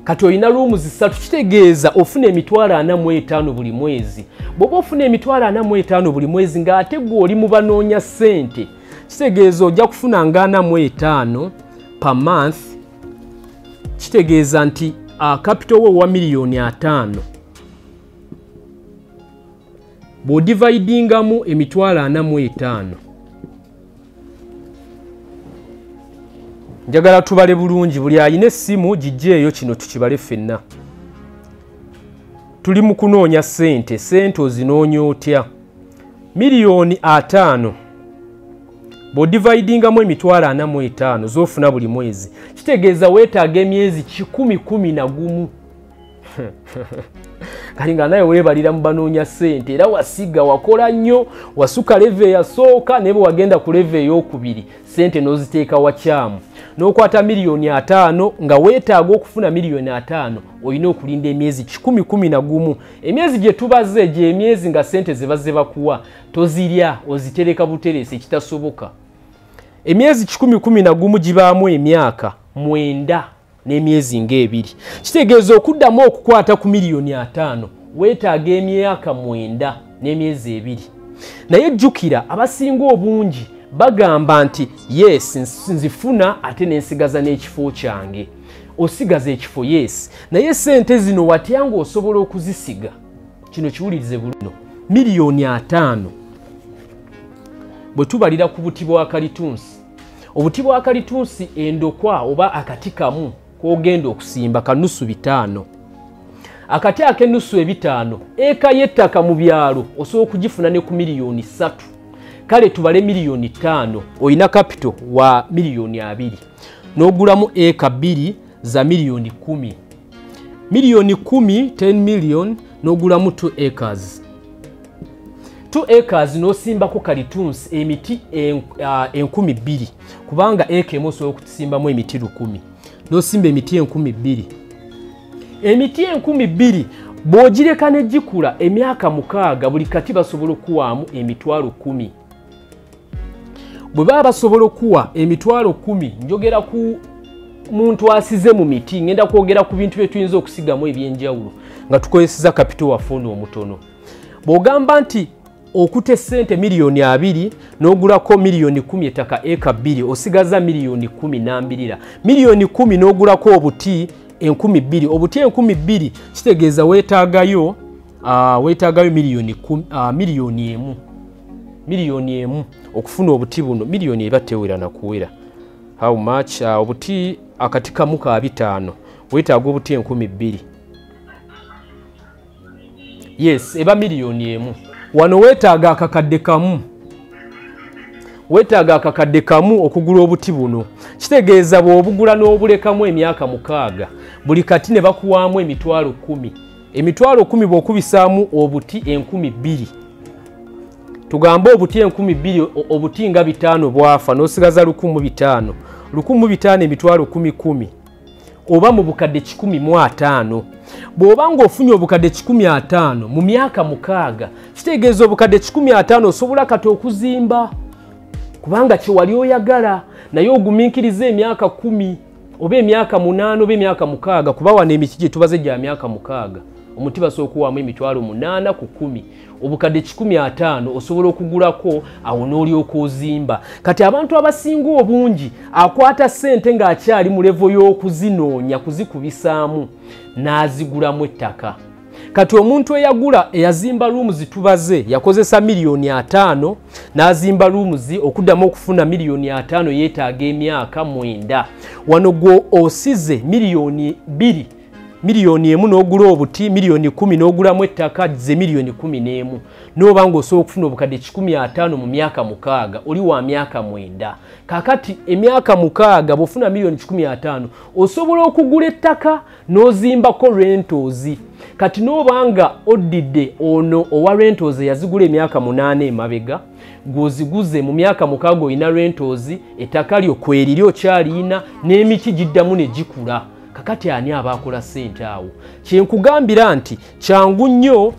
Kati olina rooms 3 kitegeeza ofuna emitwalo 45 buli mwezi. Bw'oba ofuna emitwalo 45 buli mwezi ng'ate gwe oli mu banoonya ssente kitegeeza ojja kufuna nga 45 per month. Kitegeeza nti capital wo wa $5,000,000 bw'odividingamu $45,000 njagala tubale bulungi buli ayina essimu gijjeeyo kino tukibale ffenna tuli mu kunoonya sente ozinoonya otya $5,000,000 bw'odividingamu $45,000 z'ofuna buli mwezi kitegeeza weetaaga emyezi 11 kali nga naye weebalira mu banoonya sente era wasiga wakola nnyo wasuka leve eyasooka naye bwe wagenda ku leve ey'okubiri sente n'oziteeka wakyamu n'okwata $5,000,000 nga weetaaga okufuna $5,000,000 olina okulinda emyezi 11 emyezi gye tubaze gye emyezi nga sente ze bazze bakuwa tozirya ozitereka buteresi ekitasoboka emyezi 11 gibaamu emyaka 9 n'emyezi ng'ebiri kitegeeza okuddamu okukwata ku $5,000,000 weetaaga emyaka 9 n'emyezi 2 naye jjukira abasinga obungi bagamba nti yes nzifuna ate nensigaza n'ekifo kyange osigaza ekifo yes naye sente zino watya ng'osobola okuzisiga kino kiwulirize bulungi $5,000,000 bwe tubalira ku buti bwa kalitunsi obuti bwa kalitunsi endokwa oba akati kamu k'ogenda okusimba kanusu 5 akati ak'ennusu 5 eka y'ettaka mu byalo osobola okugifuna ne ku $3,000,000 kale tubale $5,000,000 oyina capital wa $2,000,000 n'ogulamu eka 2 za $10,000,000 $10,000,000 10 million n'ogulamu 2 acres 2 acres n'osimbako kalitunsi emiti 2,000 kubanga eka emu osobola okusimbamu emiti 1,000 n'osimba emiti 2,000 emiti 2,000 bw'ogireka ne gikula emyaka 6 buli kati basobola okuwaamu emitwalo 10 bwe baba basobola okuwa emitwalo 10 njogera ku muntu asize mu miti ngenda kwogera ku bintu bye tuyinza okusigamu ebyenjawulo nga tukozesa capital waffe omutono bw'ogamba nti okute sente $2,000,000 n'ogulako $10,000,000 ettaka eka 2 osigaza $10,000,000 $10,000,000 n'ogulako obuti 2,000 obuti 2,000 kitegeeza weetaagayo $1,000,000 okufuna obuti buno $1,000,000 eba tewera na kuwera how much obuti akati kamu ka 5 weetaaga obuti 2,000 yes eba $1,000,000 wano weetaaga akakadde kamu okugula obuti buno kitegeeza bw'obugula n'obulekamu emyaka 6 buli kati ne bakuwaamu emitwalo 10 emitwalo 10 bw'okubisaamu obuti 2,000 tugambe obuti 2,000 obuti nga 5 bwafa n'osigaza 1,500 1,500 emitwalo 10 oba mu bukadde 1,500 bw'oba ng'ofunye obukadde 1,500 mu myaka 6 kitegeeza obukadde 1,500 osobola kati okuzimba kubanga kye wali oyagala naye ogumiikiriza emyaka 10 oba emyaka 8 oba emyaka 6 kuba wano emiti gye tubaze gya myaka 6 omuti basobola okuwaamu emitwalo 8 ku 10 obukadde 1,500 osobola okugulako awo n'olyoka ozimba kati abantu abasinga obungi akwata sente ng'akyali mu levo y'okuzinoonya kuzikubisaamu n'azigulamu ettaka kati omuntu eyazimba rooms tubaze yakozesa $5,000,000 n'azimba rooms okuddamu okufuna $5,000,000 yeetaaga emyaka 9 wano gwo osize $2,000,000 $1,000,000 n'ogula obuti $10,000,000 n'ogulamu ettaka ze $10,000,000 n'oba ng'osobola okufuna obukadde 1,500 mu myaka 6 oli wa myaka 9 kakati emyaka 6 bw'ofuna $1,500,000 osobola okugula ettaka n'ozimbako rentals kati n'oba nga oddidde ono owa rentals yazigula emyaka 8 emabega gw'oziguze mu myaka 6 olina rentals ettaka lyo kweriri okyalina n'emiti giddamu ne gikula kakati ani abakola sente awo kyenkugambira nti kyangu nnyo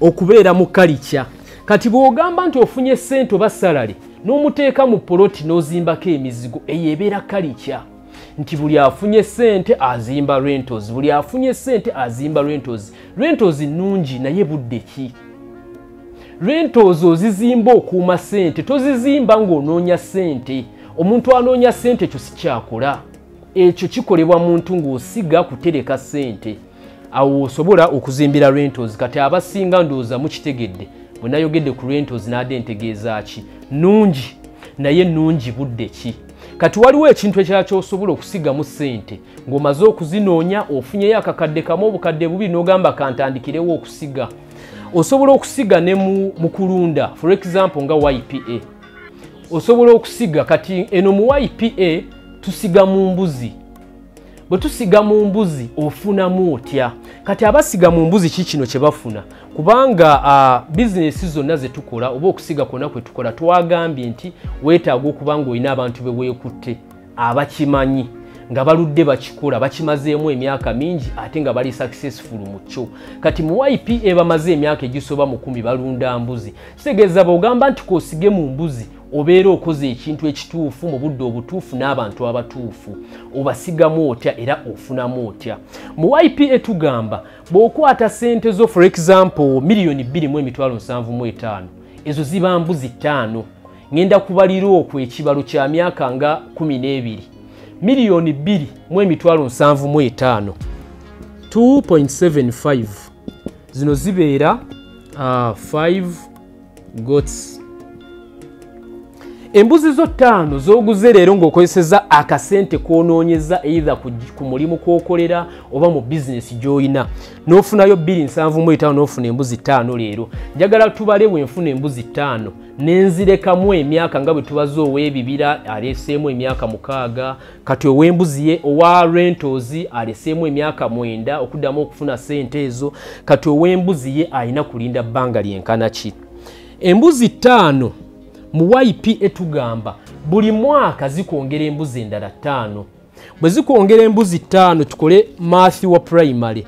okubeera mu kalicha kati bw'ogamba nti ofunye sente oba salary n'omuteeka mu poloti n'ozimbako emizigo eyo ebeera kalicha nti buli afunye sente azimba rentals buli afunye sente azimba rentals nnungi naye budde ki rentals ozizimba okuuma sente tozizimba ng'onoonya sente omuntu anoonya sente kyo si kyakola ekyo kikolebwa muntu ng'osiga kutereka sente awo osobola okuzimbira rentals kati abasinga ndowooza mukitegedde bwe nayogedde ku rentals naade ntegeeza ki nungi naye nungi budde ki kati waliwo ekintu ekyakyo osobola okusigamu sente ng'omaze okuzinoonya ofunyeyo akakadde kamu obukadde bubiri n'ogamba kantandikirewo okusiga osobola okusiga ne mu kulunda for example nga YPA osobola okusiga kati eno mu YPA tusiga mu mbuzi bwe tusiga mu mbuzi ofunamu otya kati abasiga mu mbuzi kikino kye bafuna kubanga bizinesi zonna ze tukola oba okusiga kwonna kwe tukola twagambye nti weetaaga okuba ng'olina abantu be weekutte abakimanyi nga baludde bakikola bakimazeemu emyaka mingi ate nga bali successful mu kyo kati mu YPA bamaze emyaka egisoba mu 10 balunda mbuzi kitegeeza bw'ogamba nti koosige mu mbuzi obeera okoze ekintu ekituufu mu budde obutuufu n'abantu abatuufu obasigamu otya era ofunamu otya mu YPA tugamba bw'okwata sente zo for example $2,775 ezo ziba mbuzi 5 ngenda kubalira okwo ekibalo kya myaka nga 12 $2,775 2.75 zino zibeera 5 goats embuzi zo 5 zoguze leero ng'okozeseza akasente koonoonyeza either ku mulimu kw'okolera oba mu bizinesi gy'olina n'ofunayo $2,775 n'ofuna embuzi 5 leero njagala tubale bwe nfuna embuzi 5 nenzirekamu emyaka nga bwe tubaze ow'ebibira aleseemu emyaka 6 kati ow'embuzi ye owa rentals aleseemu emyaka 9 okuddamu okufuna sente ezo kati ow'embuzi ye alina kulinda bbanga lyenkana ki embuzi 5 mu YPA tugamba buli mwaka zikwongera embuzi endala 5 bwe zikwongera embuzi 5 tukole math wa primary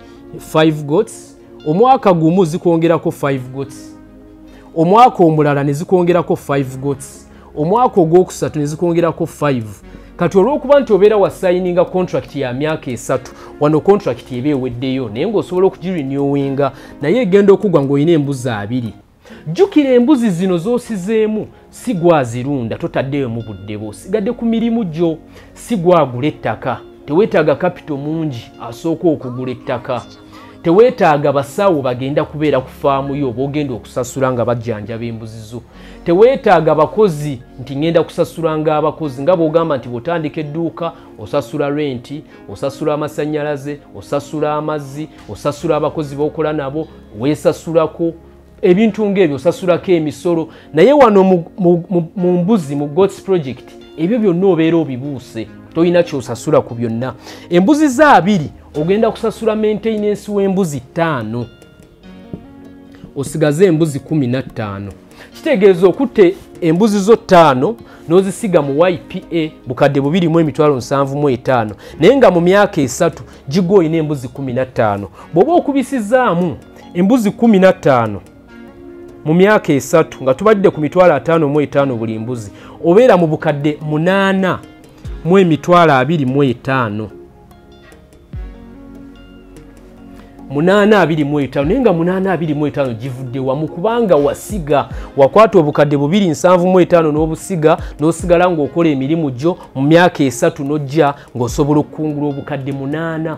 5 goats omwaka gumu zikwongerako 5 goats omwaka omulala ne zikwongerako 5 goats omwaka ogwokusatu ne zikwongerako 5 kati olw'okuba nti obeera wa signinga contract ya myaka 3 wano contract eba eweddeyo naye ng'osobola okugirenewinga naye egenda okugwa ng'olina embuzi 2 jjukira embuzi zino z'osizeemu si gwazirunda totaddeyo mu budde bwo sigadde ku mirimu gyo si gwagula ettaka teweetaaga kapito mungi asooka okugula ettaka teweetaaga basawo bagenda kubeera ku faamu yo b'ogenda okusasula nga bajjanjaba embuzi zo teweetaaga bakozi nti ngenda kusasula ng'abakozi nga bw'ogamba nti bw'otandika edduuka osasula renti osasula amasannyalaze osasula amazzi osasula abakozi b'okola nabo weesasulako ebintu ng'ebyo osasulako emisolo naye wano mu mbuzi mu goats project ebyo byonna obeera obibuuse tolina kyosasula ku byonna embuzi za 2 ogenda kusasula maintenance w'embuzi 5 osigaze embuzi 15 kitegeeza okutte embuzi zo 5 n'ozisiga mu YPA bukadde $2,775 naye nga mu myaka 3 gigo olina embuzi 15 bw'oba okubisizaamu embuzi 15 mu myaka 3 nga tubadde ku $55,000 buli mbuzi obeera mu bukadde 8,225 8,225 naye nga 8,225 givudde wamu kubanga wasiga wakwata obukadde $2,775 n'obusiga n'osigala ng'okola emirimu gyo mu myaka 3 n'ojja ng'osobola okukungula obukadde 8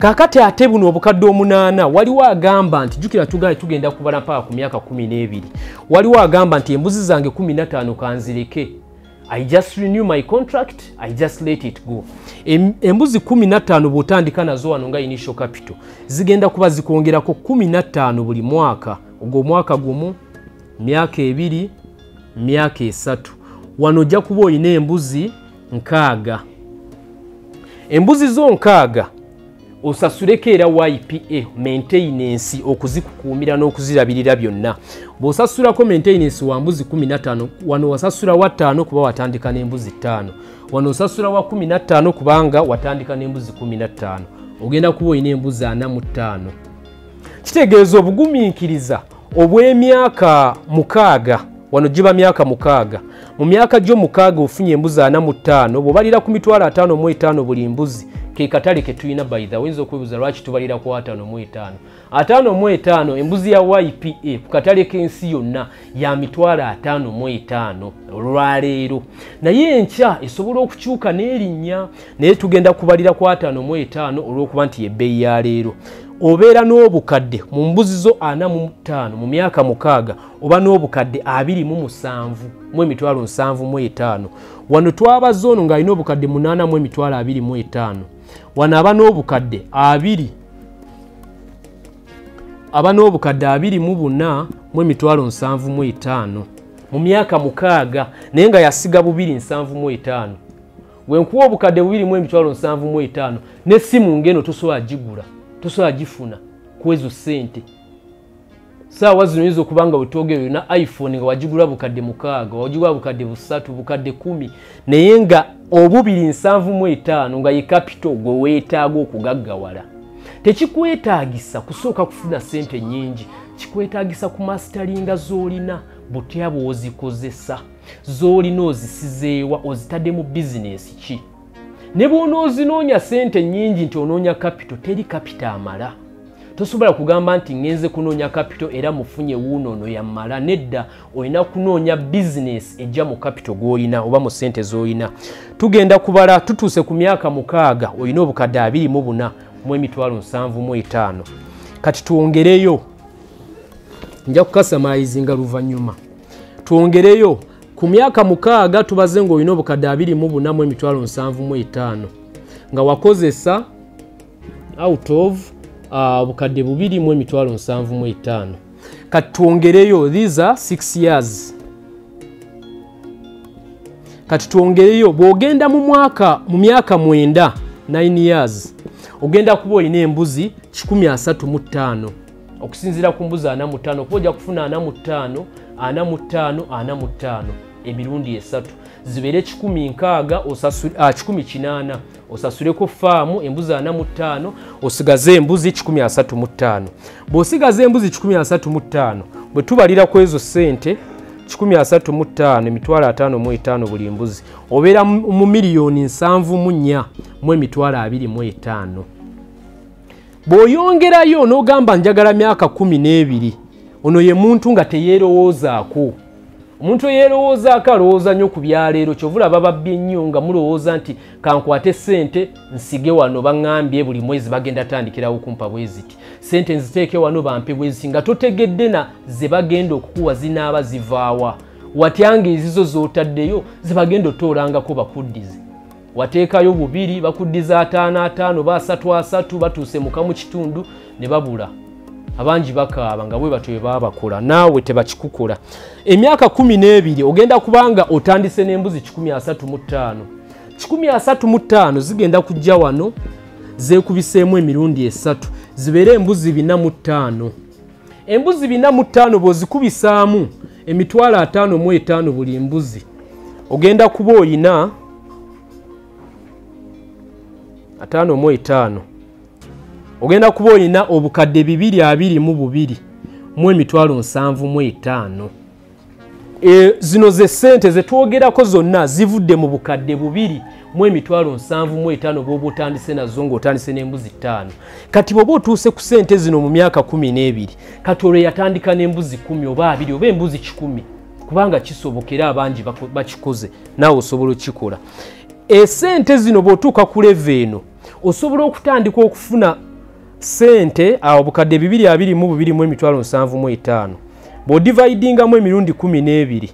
kakati ate buno obukadde 8 waliwo agamba nti jjukira tugenda kubala mpaka ku myaka 12 waliwo agamba nti embuzi zange 15 kanzireke I just renew my contract, I just let it go. Embuzi 15 bw'otandika nazo wano nga initial capital zigenda kuba zikwongerako 15 buli mwaka ogwo mwaka gumu myaka 2 myaka 3 wano ojja kuba olina embuzi 6 embuzi zo 6 osasuleko era YPA maintenance okuzikukuumira n'okuzirabirira byonna bw'osasulako maintenance wa mbuzi 15 wano wasasula wa 5 kuba watandika n'embuzi 5 wano osasula wa 15 kubanga watandika n'embuzi 15 ogenda kuba olina embuzi 45 kitegeeza obugumiikiriza obw'emyaka 6 wano jiba myaka mukaaga. Mu myaka gyo mukaaga ofunye embuzi 45 bwobalira ku mitwalo 55 buli mbuzi ke katale ke tulina by the way okwebuza lwaki tubalira ku 55. 55 embuzi ya YPA ku katale k'ensi yonna ya mitwalo 55 olwaleero. Naye enkya esobola okukyuka n'erinnya naye tugenda kubalira ku 55 olw'okuba nti ebbeeyi ya leero. Obeera n'obukadde mu mbuzi zo 45 mu myaka mukaaga oba n'obukadde 27 mu emitwalo 75. Wano twabaza ono ng'alina obukadde 8 mu emitwalo 25. Wano aba n'obukadde 2 aba n'obukadde 24 mu emitwalo 75 mu myaka mukaaga naye nga yasiga 275. Wenkuwa obukadde 2 mu emitwalo 75 n'essimu ngeno tosobola gigula. Tosobola gifuna kwezo sente. Saawa zino izo kubanga wetogero na iPhone nga wajigula bukadde mukaaga, wajigula bukadde 3, bukadde 10, naye nga obubiri 75 nga ye capital gwe weetaaga okugaggawala. Tekikwetaagisa kusooka kufuna sente nyingi, kikwetaagisa ku masteringa z'olina butya bw'ozikozesa, z'olina ozisizeewa, ozitadde mu business ki. Ne bw'onoozinoonya sente nyingi nti onoonya capital, teri capital amala. Tosobola kugamba nti ngenze kunoonya capital era mufunye wuuno yammala. Nedda, olina kunoonya business ejja mu capital gw'olina oba mu sente z'olina. Tugenda kubala tutuuse ku myaka mukaaga olina obukadde 24 mu emitwalo 75. Kati twongereyo, nja kukasamaayizinga luvannyuma. Twongereyo ku myaka mukaaga tubaze ng'olina obukadde 24 mu emitwalo 75 nga wakozesa out of obukadde 2 mu emitwalo 75. Kati twongereyo, these are 6 years. Kati twongereyo bw'ogenda mu myaka 9 years ogenda kuba olina embuzi 135 okusinziira ku mbuzi 45 kuba ojja kufuna 45 emirundi 3 zibeere 1,800 osasuleko faamu embuzi 45 osigaze embuzi 135. Bw'osigaze embuzi 135 bwe tubalira ku ezo sente 135 emitwalo 55 buli mbuzi obeera mu miliyoni 74 mu emitwalo 25. Bw'oyongerayo n'ogamba njagala myaka 12 ono ye muntu nga teyeerowoozaako. Omuntu yeerowoozaako alowooza nnyo ku byaleero kyovula bababbi ennyo nga mulowooza nti kankwate sente nsige wano baŋŋambye buli mwezi bagenda tandikirawo kumpa bweziti. Sente nziteeke wano bampe bweziti nga totegedde na ze bagenda okukuwa zinaaba zivaawa. Watya ezizo z'otaddeyo ze bagenda otoolangako bakuddize. Wateekayo 2 bakuddiza 5 ba 3 batuuse mu kamu kitundu ne babula. Abangi bakaaba nga bwe batwe babakola naawe tebakikukola. Emyaka 12 ogenda kubanga otandise n'embuzi 135. 135 zigenda kujja wano zeekubiseemu emirundi 3 zibeere embuzi 45. Embuzi 45 bw'ozikubisaamu emitwalo 55 buli mbuzi ogenda kuba olina 55. Ogenda kuba olina obukadde 222 mu emitwalo 75. Zino ze sente ze twogerako zonna zivudde mu bukadde 2 mu emitwalo 75 bw'oba otandise nazo ng'otandise n'embuzi 5. Kati bw'oba otuuse ku sente zino mu myaka 12 kati olwo yatandika n'embuzi 10 oba 2 oba embuzi 10 kubanga kisobokera abangi bakikoze naawe osobola okikola. Esente zino bw'otuuka ku level eno osobola okutandika okufuna sente obukadde 222 mu emitwalo 75 bw'odividingamu emirundi 12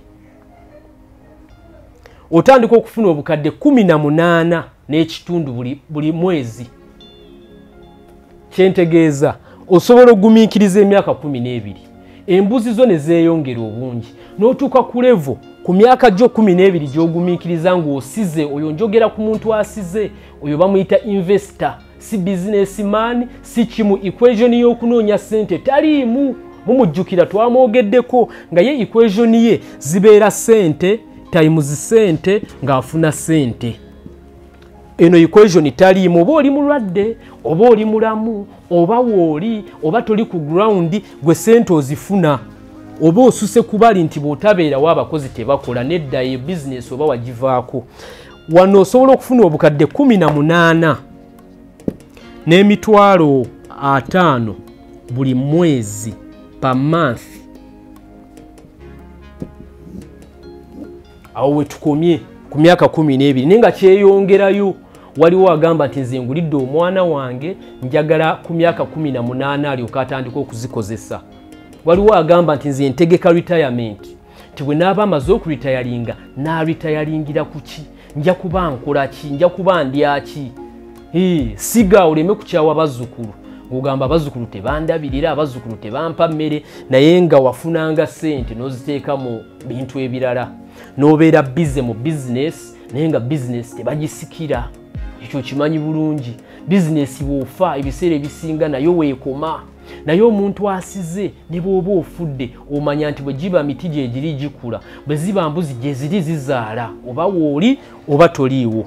otandika okufuna obukadde 18 n'ekitundu buli mwezi. Kyentegeeza osobola okugumiikiriza emyaka 12. Embuzi zo ne zeeyongera obungi n'otuuka ku level ku myaka gyo 12 gy'ogumiikiriza ng'osize. Oyo njogera ku muntu asize, oyo bamuyita investor, si businessman, si kimu. Equation y'okunoonya sente taliimu. Mumujjukira twamwogeddeko nga ye equation ye zibeera sente times sente ng'afuna sente. Eno equation taliimu. Oba oli mulwadde, oba oli mulamu, oba wooli, oba toli ku ground, gwe sente ozifuna. oba osuse kubali nti bw'otabeerawo abakozi tebakola nedda ye bizinesi oba wagivaako. Wano osobola okufuna obukadde 18 n'emitwalo 5 buli mwezi per month. Awo we tukomye ku myaka 12 nenga kyeyongerayo. Waliwo agamba nti nze ngulidde omwana wange njagala ku myaka 18 alyoka atandika okuzikozesa. Waliwo agamba nti nze ntegeka retirement nti bwe naaba amaze okuritayalinga n'aritayalingira ku ki, nja kuba nkola ki, nja kuba ndya ki. Siga oleme kukyawa bazzukulu ng'ogamba abazzukulu tebandabirira, abazzukulu tebampa mmere, naye nga wafunanga sente n'oziteeka mu bintu ebirala n'obeera bize mu bizinesi naye nga bizinesi tebagisikira. Ekyo kimanyi bulungi. Bizinesi bw'ofa ebiseera ebisinga nayo weekoma. Naye omuntu asize ne bw'oba ofudde omanya nti bwe giba miti gye giri gikula, bwe ziba mbuzi gye ziri zizaala, oba wooli oba toliiwo.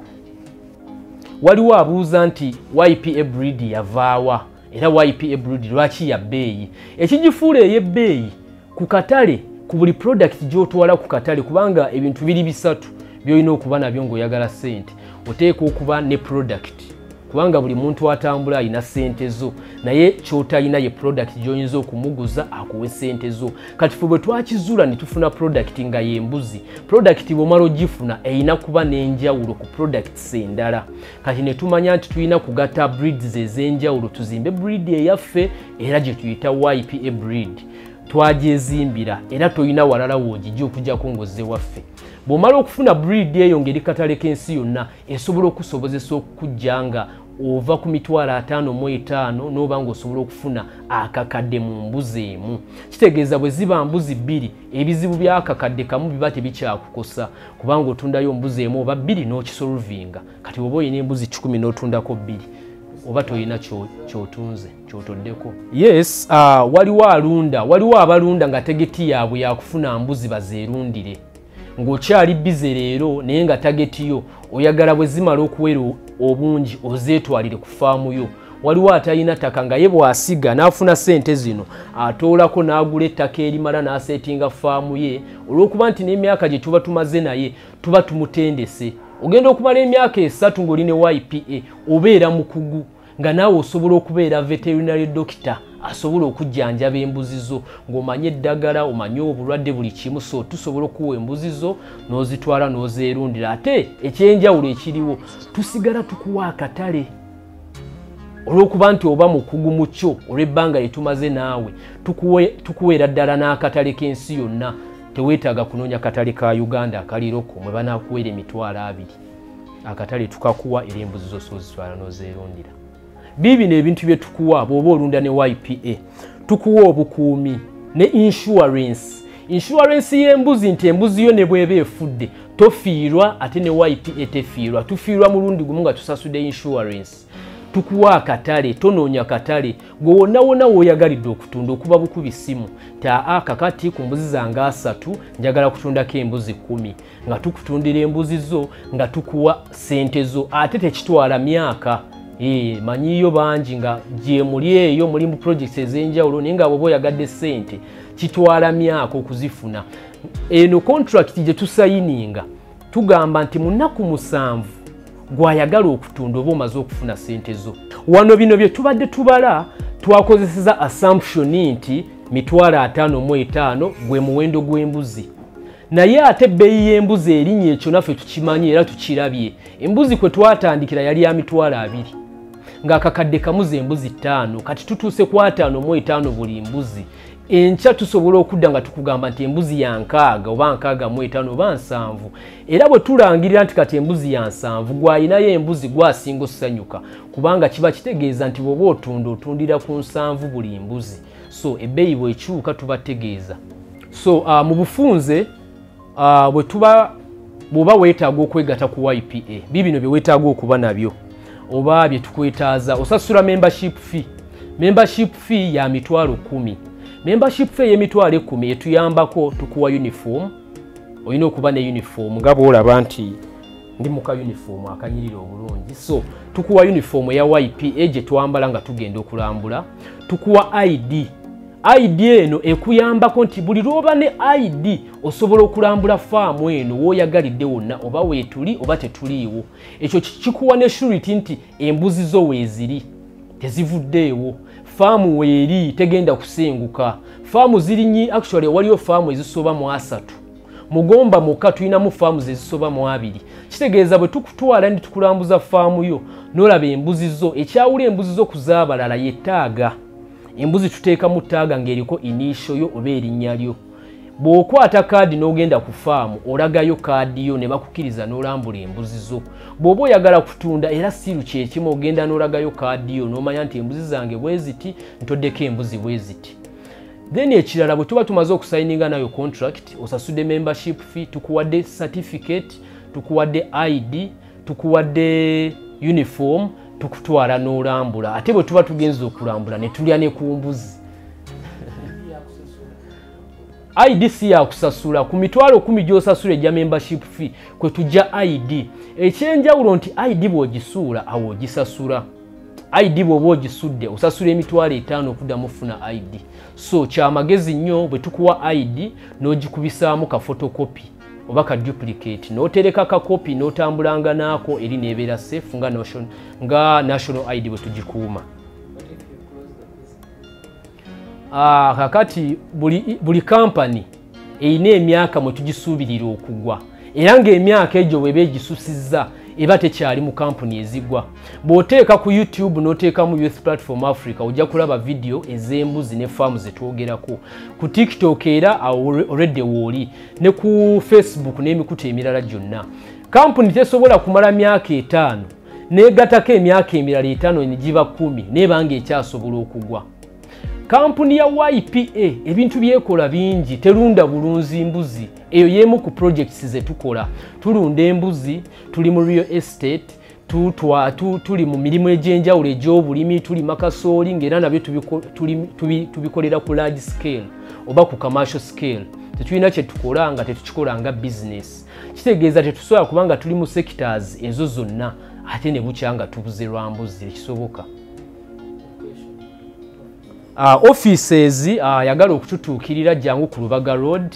Waliwo abuuza nti YPA breed yavaawa era YPA breed lwaki ya bbeeyi. Ekigifuula ey'ebbeeyi ku katale, ku buli product gy'otwala ku katale, kubanga ebintu biri bisatu by'olina okuba nabyo ng'oyagala sente. Oteeka okuba ne product, kubanga buli muntu atambula alina sente zo, naye ky'otalina ye product gy'oyinza okumuguza akuwe sente zo. Kati ffe bwe twakizuula ne tufuna product nga y'embuzi, product bw'omala ogifuna erina kuba n'enjawulo ku products endala. Kati ne tumanya nti tulina kugatta breeds ez'enjawulo tuzimbe breed eyaffe era gye tuyita YPA breed. Twagyezimbira era toyina walala woogijja okujjako ng'ozze waffe. Bw'omala okufuna breed eyo ngeri katale k'ensi yonna esobola okusobozesa okujja nga ova ku mitwalo 55 n'oba ng'osobola okufuna akakadde mu mbuzi emu. Kitegeeza bwe ziba mbuzi 2 ebizibu by'akakadde kamu biba tebikyakukosa, kubanga otundayo mbuzi emu oba 2 n'okisolvinga. Kati oba olina embuzi 10 n'otundako 2 oba toyina ky'otunze ky'otoddeko. Yes, waliwo abalunda nga tageti yaabwe yakufuna mbuzi bazeerundire. Ng'okyali bize leero naye nga tageti yo oyagala bwe zimala okuwera obungi ozeetwalire ku faamu yo. Waliwo atalina ttaka nga ye bw'asiga n'afuna sente zino atoolako n'agula ettaka erimala n'aseetinga faamu ye, olw'okuba nti n'emyaka gye tuba tumaze naye tuba tumutendese. Ogenda okumala emyaka 3 ng'oline YPA obeera mukugu nga naawe osobola okubeera veterinary doctor asobola okujjanjaba embuzi zo ng'omanye eddagala, omanye obulwadde buli kimu, so tusobola okuwa embuzi zo n'ozitwala n'ozeerundira. Ate ekyenjawulo ekiriwo tusigala tukuwa akatale olw'okuba nti oba mukugu mu kyo olw'ebbanga lye tumaze naawe tukuweera ddala n'akatale k'ensi yonna. Teweetaaga kunoonya katale ka Uganda akaliroko mwe banaakuweera emitwalo 2. Akatale tukakuwa era embuzi zo soozitwala n'ozeerundira. Bibino ebintu bye tukuwa bw'oba olunda ne YPA. Tukuwa obukuumi ne insurance. Insurance y'embuzi nti embuzi yo ne bw'eba efudde tofiirwa ate ne YPA tefiirwa. Tufiirwa mulundi gumu nga tusasudde insurance. Tukuwa akatale, tonoonya katale. Gwe wonna wonna w'oyagalidde okutunda okuba bukubi simu. Kakati ku mbuzi zange 3 njagala kutundako embuzi 10. Nga tukutundira embuzi zo nga tukuwa sente zo. Ate tekitwala myaka. Manyiyo bangi nga gye muli eyo muli mu projects ez'enjawulo naye nga bw'oba oyagadde sente kitwala myaka okuzifuna. Eno contract gye tusayininga tugamba nti mu nnaku 7 gw'ayagala okutunda oba omaze okufuna sente zo. Wano bino bye tubadde tubala twakozeseza assumption nti mitwalo 55 gwe muwendo gw'embuzi. Naye ate ebbeeyi y'embuzi erinnya ekyo naffe tukimanyi era tukirabye. Embuzi kwe twatandikira yali ya mitwalo 2. Ng'akakadde kamuze embuzi 5, kati tutuuse ku 55 buli mbuzi. Enkya tusobola okudda nga tukugamba nti embuzi ya 6 oba 65 oba 7. Era bwe tulangirira nti kati embuzi ya 7 gw'alinayo embuzi gwasinga osanyuka, kubanga kiba kitegeeza nti bw'oba otundira ku 7 buli mbuzi. So ebbeeyi bw'ekyuka tubategeeza. So mu bufunze bw'oba weetaaga okwegatta ku YPA, bibino bye weetaaga okuba nabyo oba bye tukwetaaza. Osasula membership fee. Membership fee ya mitwalo 10. Membership fee y'emitwalo 10 etuyambako tukuwa uniform. Olina okuba ne uniform nga bw'olaba nti ndi muka uniform akanyirira obulungi. So tukuwa uniform ya YPA gye twambala nga tugenda okulambula. Tukuwa ID. ID eno ekuyambako nti buli lwoba ne ID osobola okulambula faamu eno w'oyagalidde wonna oba weetuli oba tetuliiwo. Ekyo kikuwa ne surety nti embuzi zo weeziri tezivuddeewo, faamu weeri tegenda kusenguka. Faamu ziri actually waliyo faamu ezisoba mu 3. Mugomba muka tulinamu faamu zezisoba mu 2. Kitegeeza bwe tukutwala ndi tukulambuza faamu yo n'olaba embuzi zo, ekyawula embuzi zo ku z'abalala ye ttaaga. Embuzi tuteeka mu ttaaga ng'eriko initial yo oba erinnya lyo. Bw'okwata kaadi n'ogenda ku faamu olagayo kaadi yo ne bakukkiriza n'olambula embuzi zo. Bw'oba oyagala kutunda era siiru kyekimu ogenda n'olagayo kaadi yo n'omanya nti embuzi zange bwe ziti ntoddeko embuzi bwe ziti. Then ekirala bwe tuba tumaze okusayininga nayo contract osasudde membership fee, tukuwadde certificate, tukuwadde ID, tukuwadde uniform, tukutwala n'olambula. Ate bwe tuba tugenza okulambula ne tulya ne ku mbuzi. ID si ya kusasula ku mitwalo 10 gy'osasula ejja membership fee kwe tujja ID. Ekyenjawulo nti ID bw'ogisuula awo ogisasula. ID bw'oba ogisudde osasula emitwalo 5 okuddamu ofuna ID. So kyamagezi nnyo bwe tukuwa ID n'ogikubisaamu ka photocopy oba ka duplicate n'otereka ka copy n'otambulanga naako eri nebeera safe nga national ID bwe tugikuuma. Kakati buli company eyina emyaka mwe tugisuubirira okugwa era ng'emyaka egyo bwe beegisusizza eba tekyali mu kampuni ezigwa. Bw'oteeka ku YouTube n'oteeka mu Youth Platform Africa ojja kulaba video ez'embuzi ne faamu ze twogerako. Ku TikTok era already wooli ne ku Facebook n'emikutu emirala gyonna. Kampuni tesobola kumala myaka 5 n'egatako emyaka emirala 5 ne giba 10 n'ebanga ekyasobola okugwa. Kampuni ya YPA ebintu byekola bingi, terunda bulunzi mbuzi. Eyo yemu ku projects ze tukola. Tulunda embuzi, tuli mu real estate, tuli mu mirimu egy'enjawulo egy'obulimi, tuli makasooli ng'era nabyo tubikolera ku large scale oba ku commercial scale. Tetulina kye tukola nga tetukikola nga business. Kitegeeza tetusobola kubanga tuli mu sectors ezo zonna ate ne bukya nga tubuze lwa mbuzi ekisoboka. Offices yagala okututuukirira jangu ku Lubaga Road.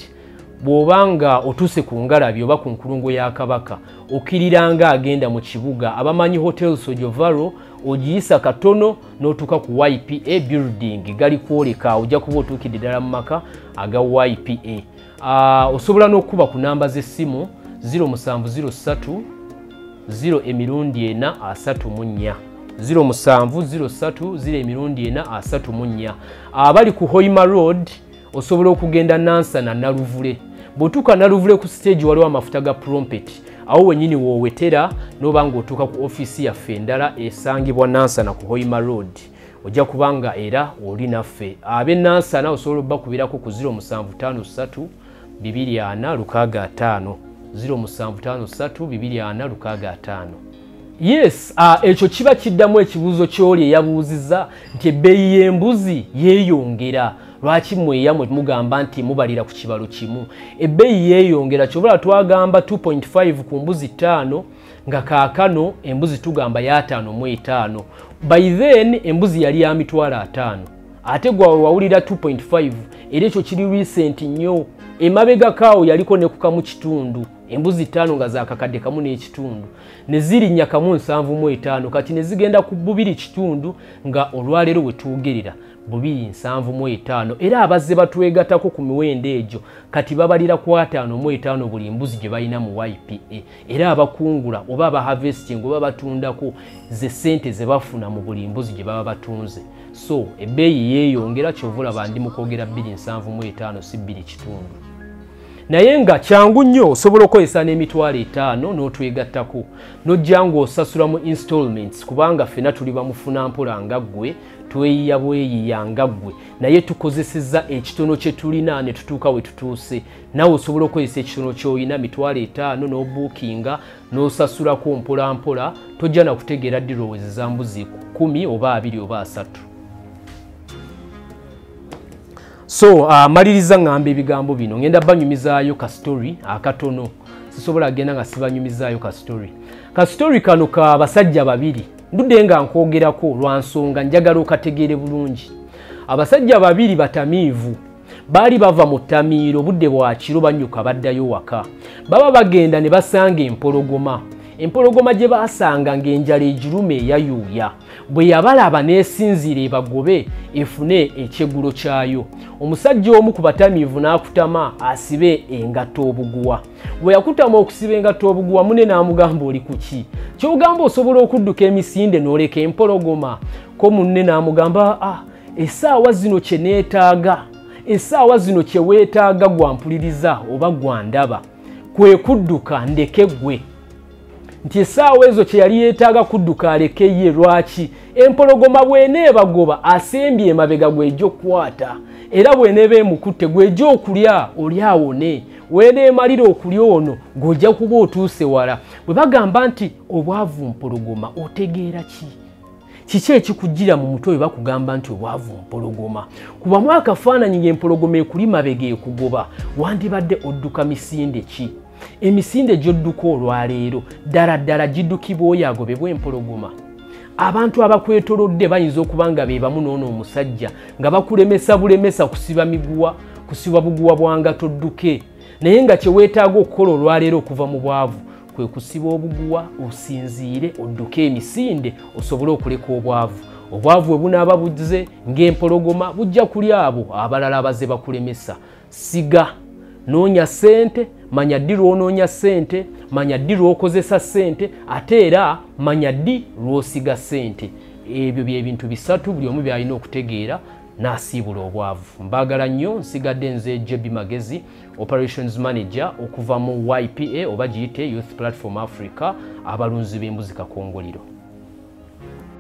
Bw'obanga otuuse ku Ngalabi oba ku nkulungo ya Kabaka okkiriranga agenda mu kibuga abamanyi Hotel Sojovaro ogiyisa katono n'otuuka ku YPA building gali kwoleka ojja kuba otuukidde ddala mu maka aga YPA. Osobola n'okuba ku namba z'essimu 0703 0 0703 abali ku Hoima Road osobola okugenda Nansana Naluvule. Bw'otuuka Naluvule ku stage waliwo amafuta ga Prompet awo wennyini woowetera n'oba ng'otuuka ku ofiisi yaffe endala esangibwa Nansana ku Hoima Road ojja kubanga era oli naffe. Ab'e Nansana osobola obbakubirako ku 0753 240 665 0753 240 665. Yes, ekyo kiba kiddamu ekibuuzo ky'oli eyabuuzizza nti ebbeeyi y'embuzi yeeyongera. Lwaki mweyamwe mugamba nti mubalira ku kibalo kimu? Ebbeeyi yeeyongera, kyobola twagamba 2.5 ku mbuzi 5 nga kaakano embuzi tugamba ya 5.5. By then embuzi yali ya mitwalo 5. Ate gwa wawulira 2.5 era ekyo kiri recent nnyo. Emabega kaawo yaliko ne kukamu kitundu. Embuzi 5 nga zakakadde kamu n'ekitundu ne zirinnya kamu 7.5 kati ne zigenda ku 2 kitundu nga olwaleero we tuugerera 2.75 era abazze batwegatako ku miwendo egyo kati babalira ku 5.5 buli mbuzi gye balina mu YPA era abakungula oba aba harvesting oba batundako ze sente ze bafuna mu buli mbuzi gye baba batunze. So ebbeeyi yeeyongera kyovula bandi mu kwogera 2.75 si 2 kitundu. Naye nga kyangu nnyo osobola okukozesa n'emitwalo 5 n'otwegattako n'ojja ng'osasula mu installments kubanga ffenna tuli bamufuna mpola nga ggwe tweyiya bweyiya nga ggwe naye tukozesezza ekitono kye tulina ne tutuuka we tutuuse. Nawe osobola okukozesa ekitono ky'olina mitwalo 5 n'obuukinga n'osasulako mpola mpola tojja na kutegeera dirowezi za mbuzi 10 oba 2 oba 3. So maliriza ngamba ebigambo bino ngenda banyumizaayo ka story akatono. Sisobola agenda nga sibanyumizaayo ka story. Ka story kano ka basajja babiri ndudde nga nkoogerako lwa nsonga njagala okategeere bulungi. abasajja babiri batamiivu bali bava mu ttamiiro budde bwa kiro banyuka baddayo waka. Baba bagenda ne basanga empologoma. Empologoma gye baasanga ng'enjala egirume eyayuuya. Bwe yabalaba n'esinziira ebagobe efune ekyeggulo kyayo. Omusajja omu ku batamiivu n'akutama asibe engatto obuguwa. Bwe yakutama okusiba engatto obuguwa munne n'amugamba oli kuki? Ky'ogamba osobola okudduka emisinde n'oleka empologoma? Ko munne n'amugamba essaawa zino kye neetaaga, essaawa zino kye weetaaga gwampuliriza oba gwandaba, kwe kudduka ndeke ggwe. Nti essaawa ezo kye yali yeetaaga kudduka aleke ye. Lwaki? Empologoma bw'eneebagoba asembye emabega gw'ejja okukwata, era bw'eneeba emukutte gw'ejja okulya oli awone. W'eneemalira okulya ono ng'ojja kuba otuuse wala. Bwe bagamba nti obwavu mpologoma otegeera ki? Kiki ekikujjira mu mutwe bwe bakugamba nti obwavu mpologoma? Kubamu akafaananyi ng'empologoma ekuli mabega ekugoba, wandibadde odduka misinde ki? Emisinde gy'odduka olwaleero ddala ddala giddukibwa oyo agobebwa empologoma? Abantu abakwetolodde bayinza okuba nga be bamu n'ono omusajja nga bakulemesa bulemesa kusiba miguwa, kusiba buguwa bwanga todduke, naye nga kye weetaaga okukola olwaleero okuva mu bwavu kwe kusiba obuguwa osinziire odduke emisinde osobole okuleka obwavu. Obwavu bwe bunaaba buzze ng'empologoma bujja kulya abo abalala abaze bakulemesa. Siga, noonya ssente, manya ddi lw'onoonya ssente, manya ddi lw'okozesa ssente, ate era manya ddi lw'osiga ssente. Ebyo by'ebintu bisatu buli omu by'alina okutegeera n'asiibula obwavu. Mbaagala nnyo, nsigadde nze JB Magezi, Operations Manager okuva mu YPA oba giyite Youth Platform Africa, abalunzi b'embuzi Kakongoliro.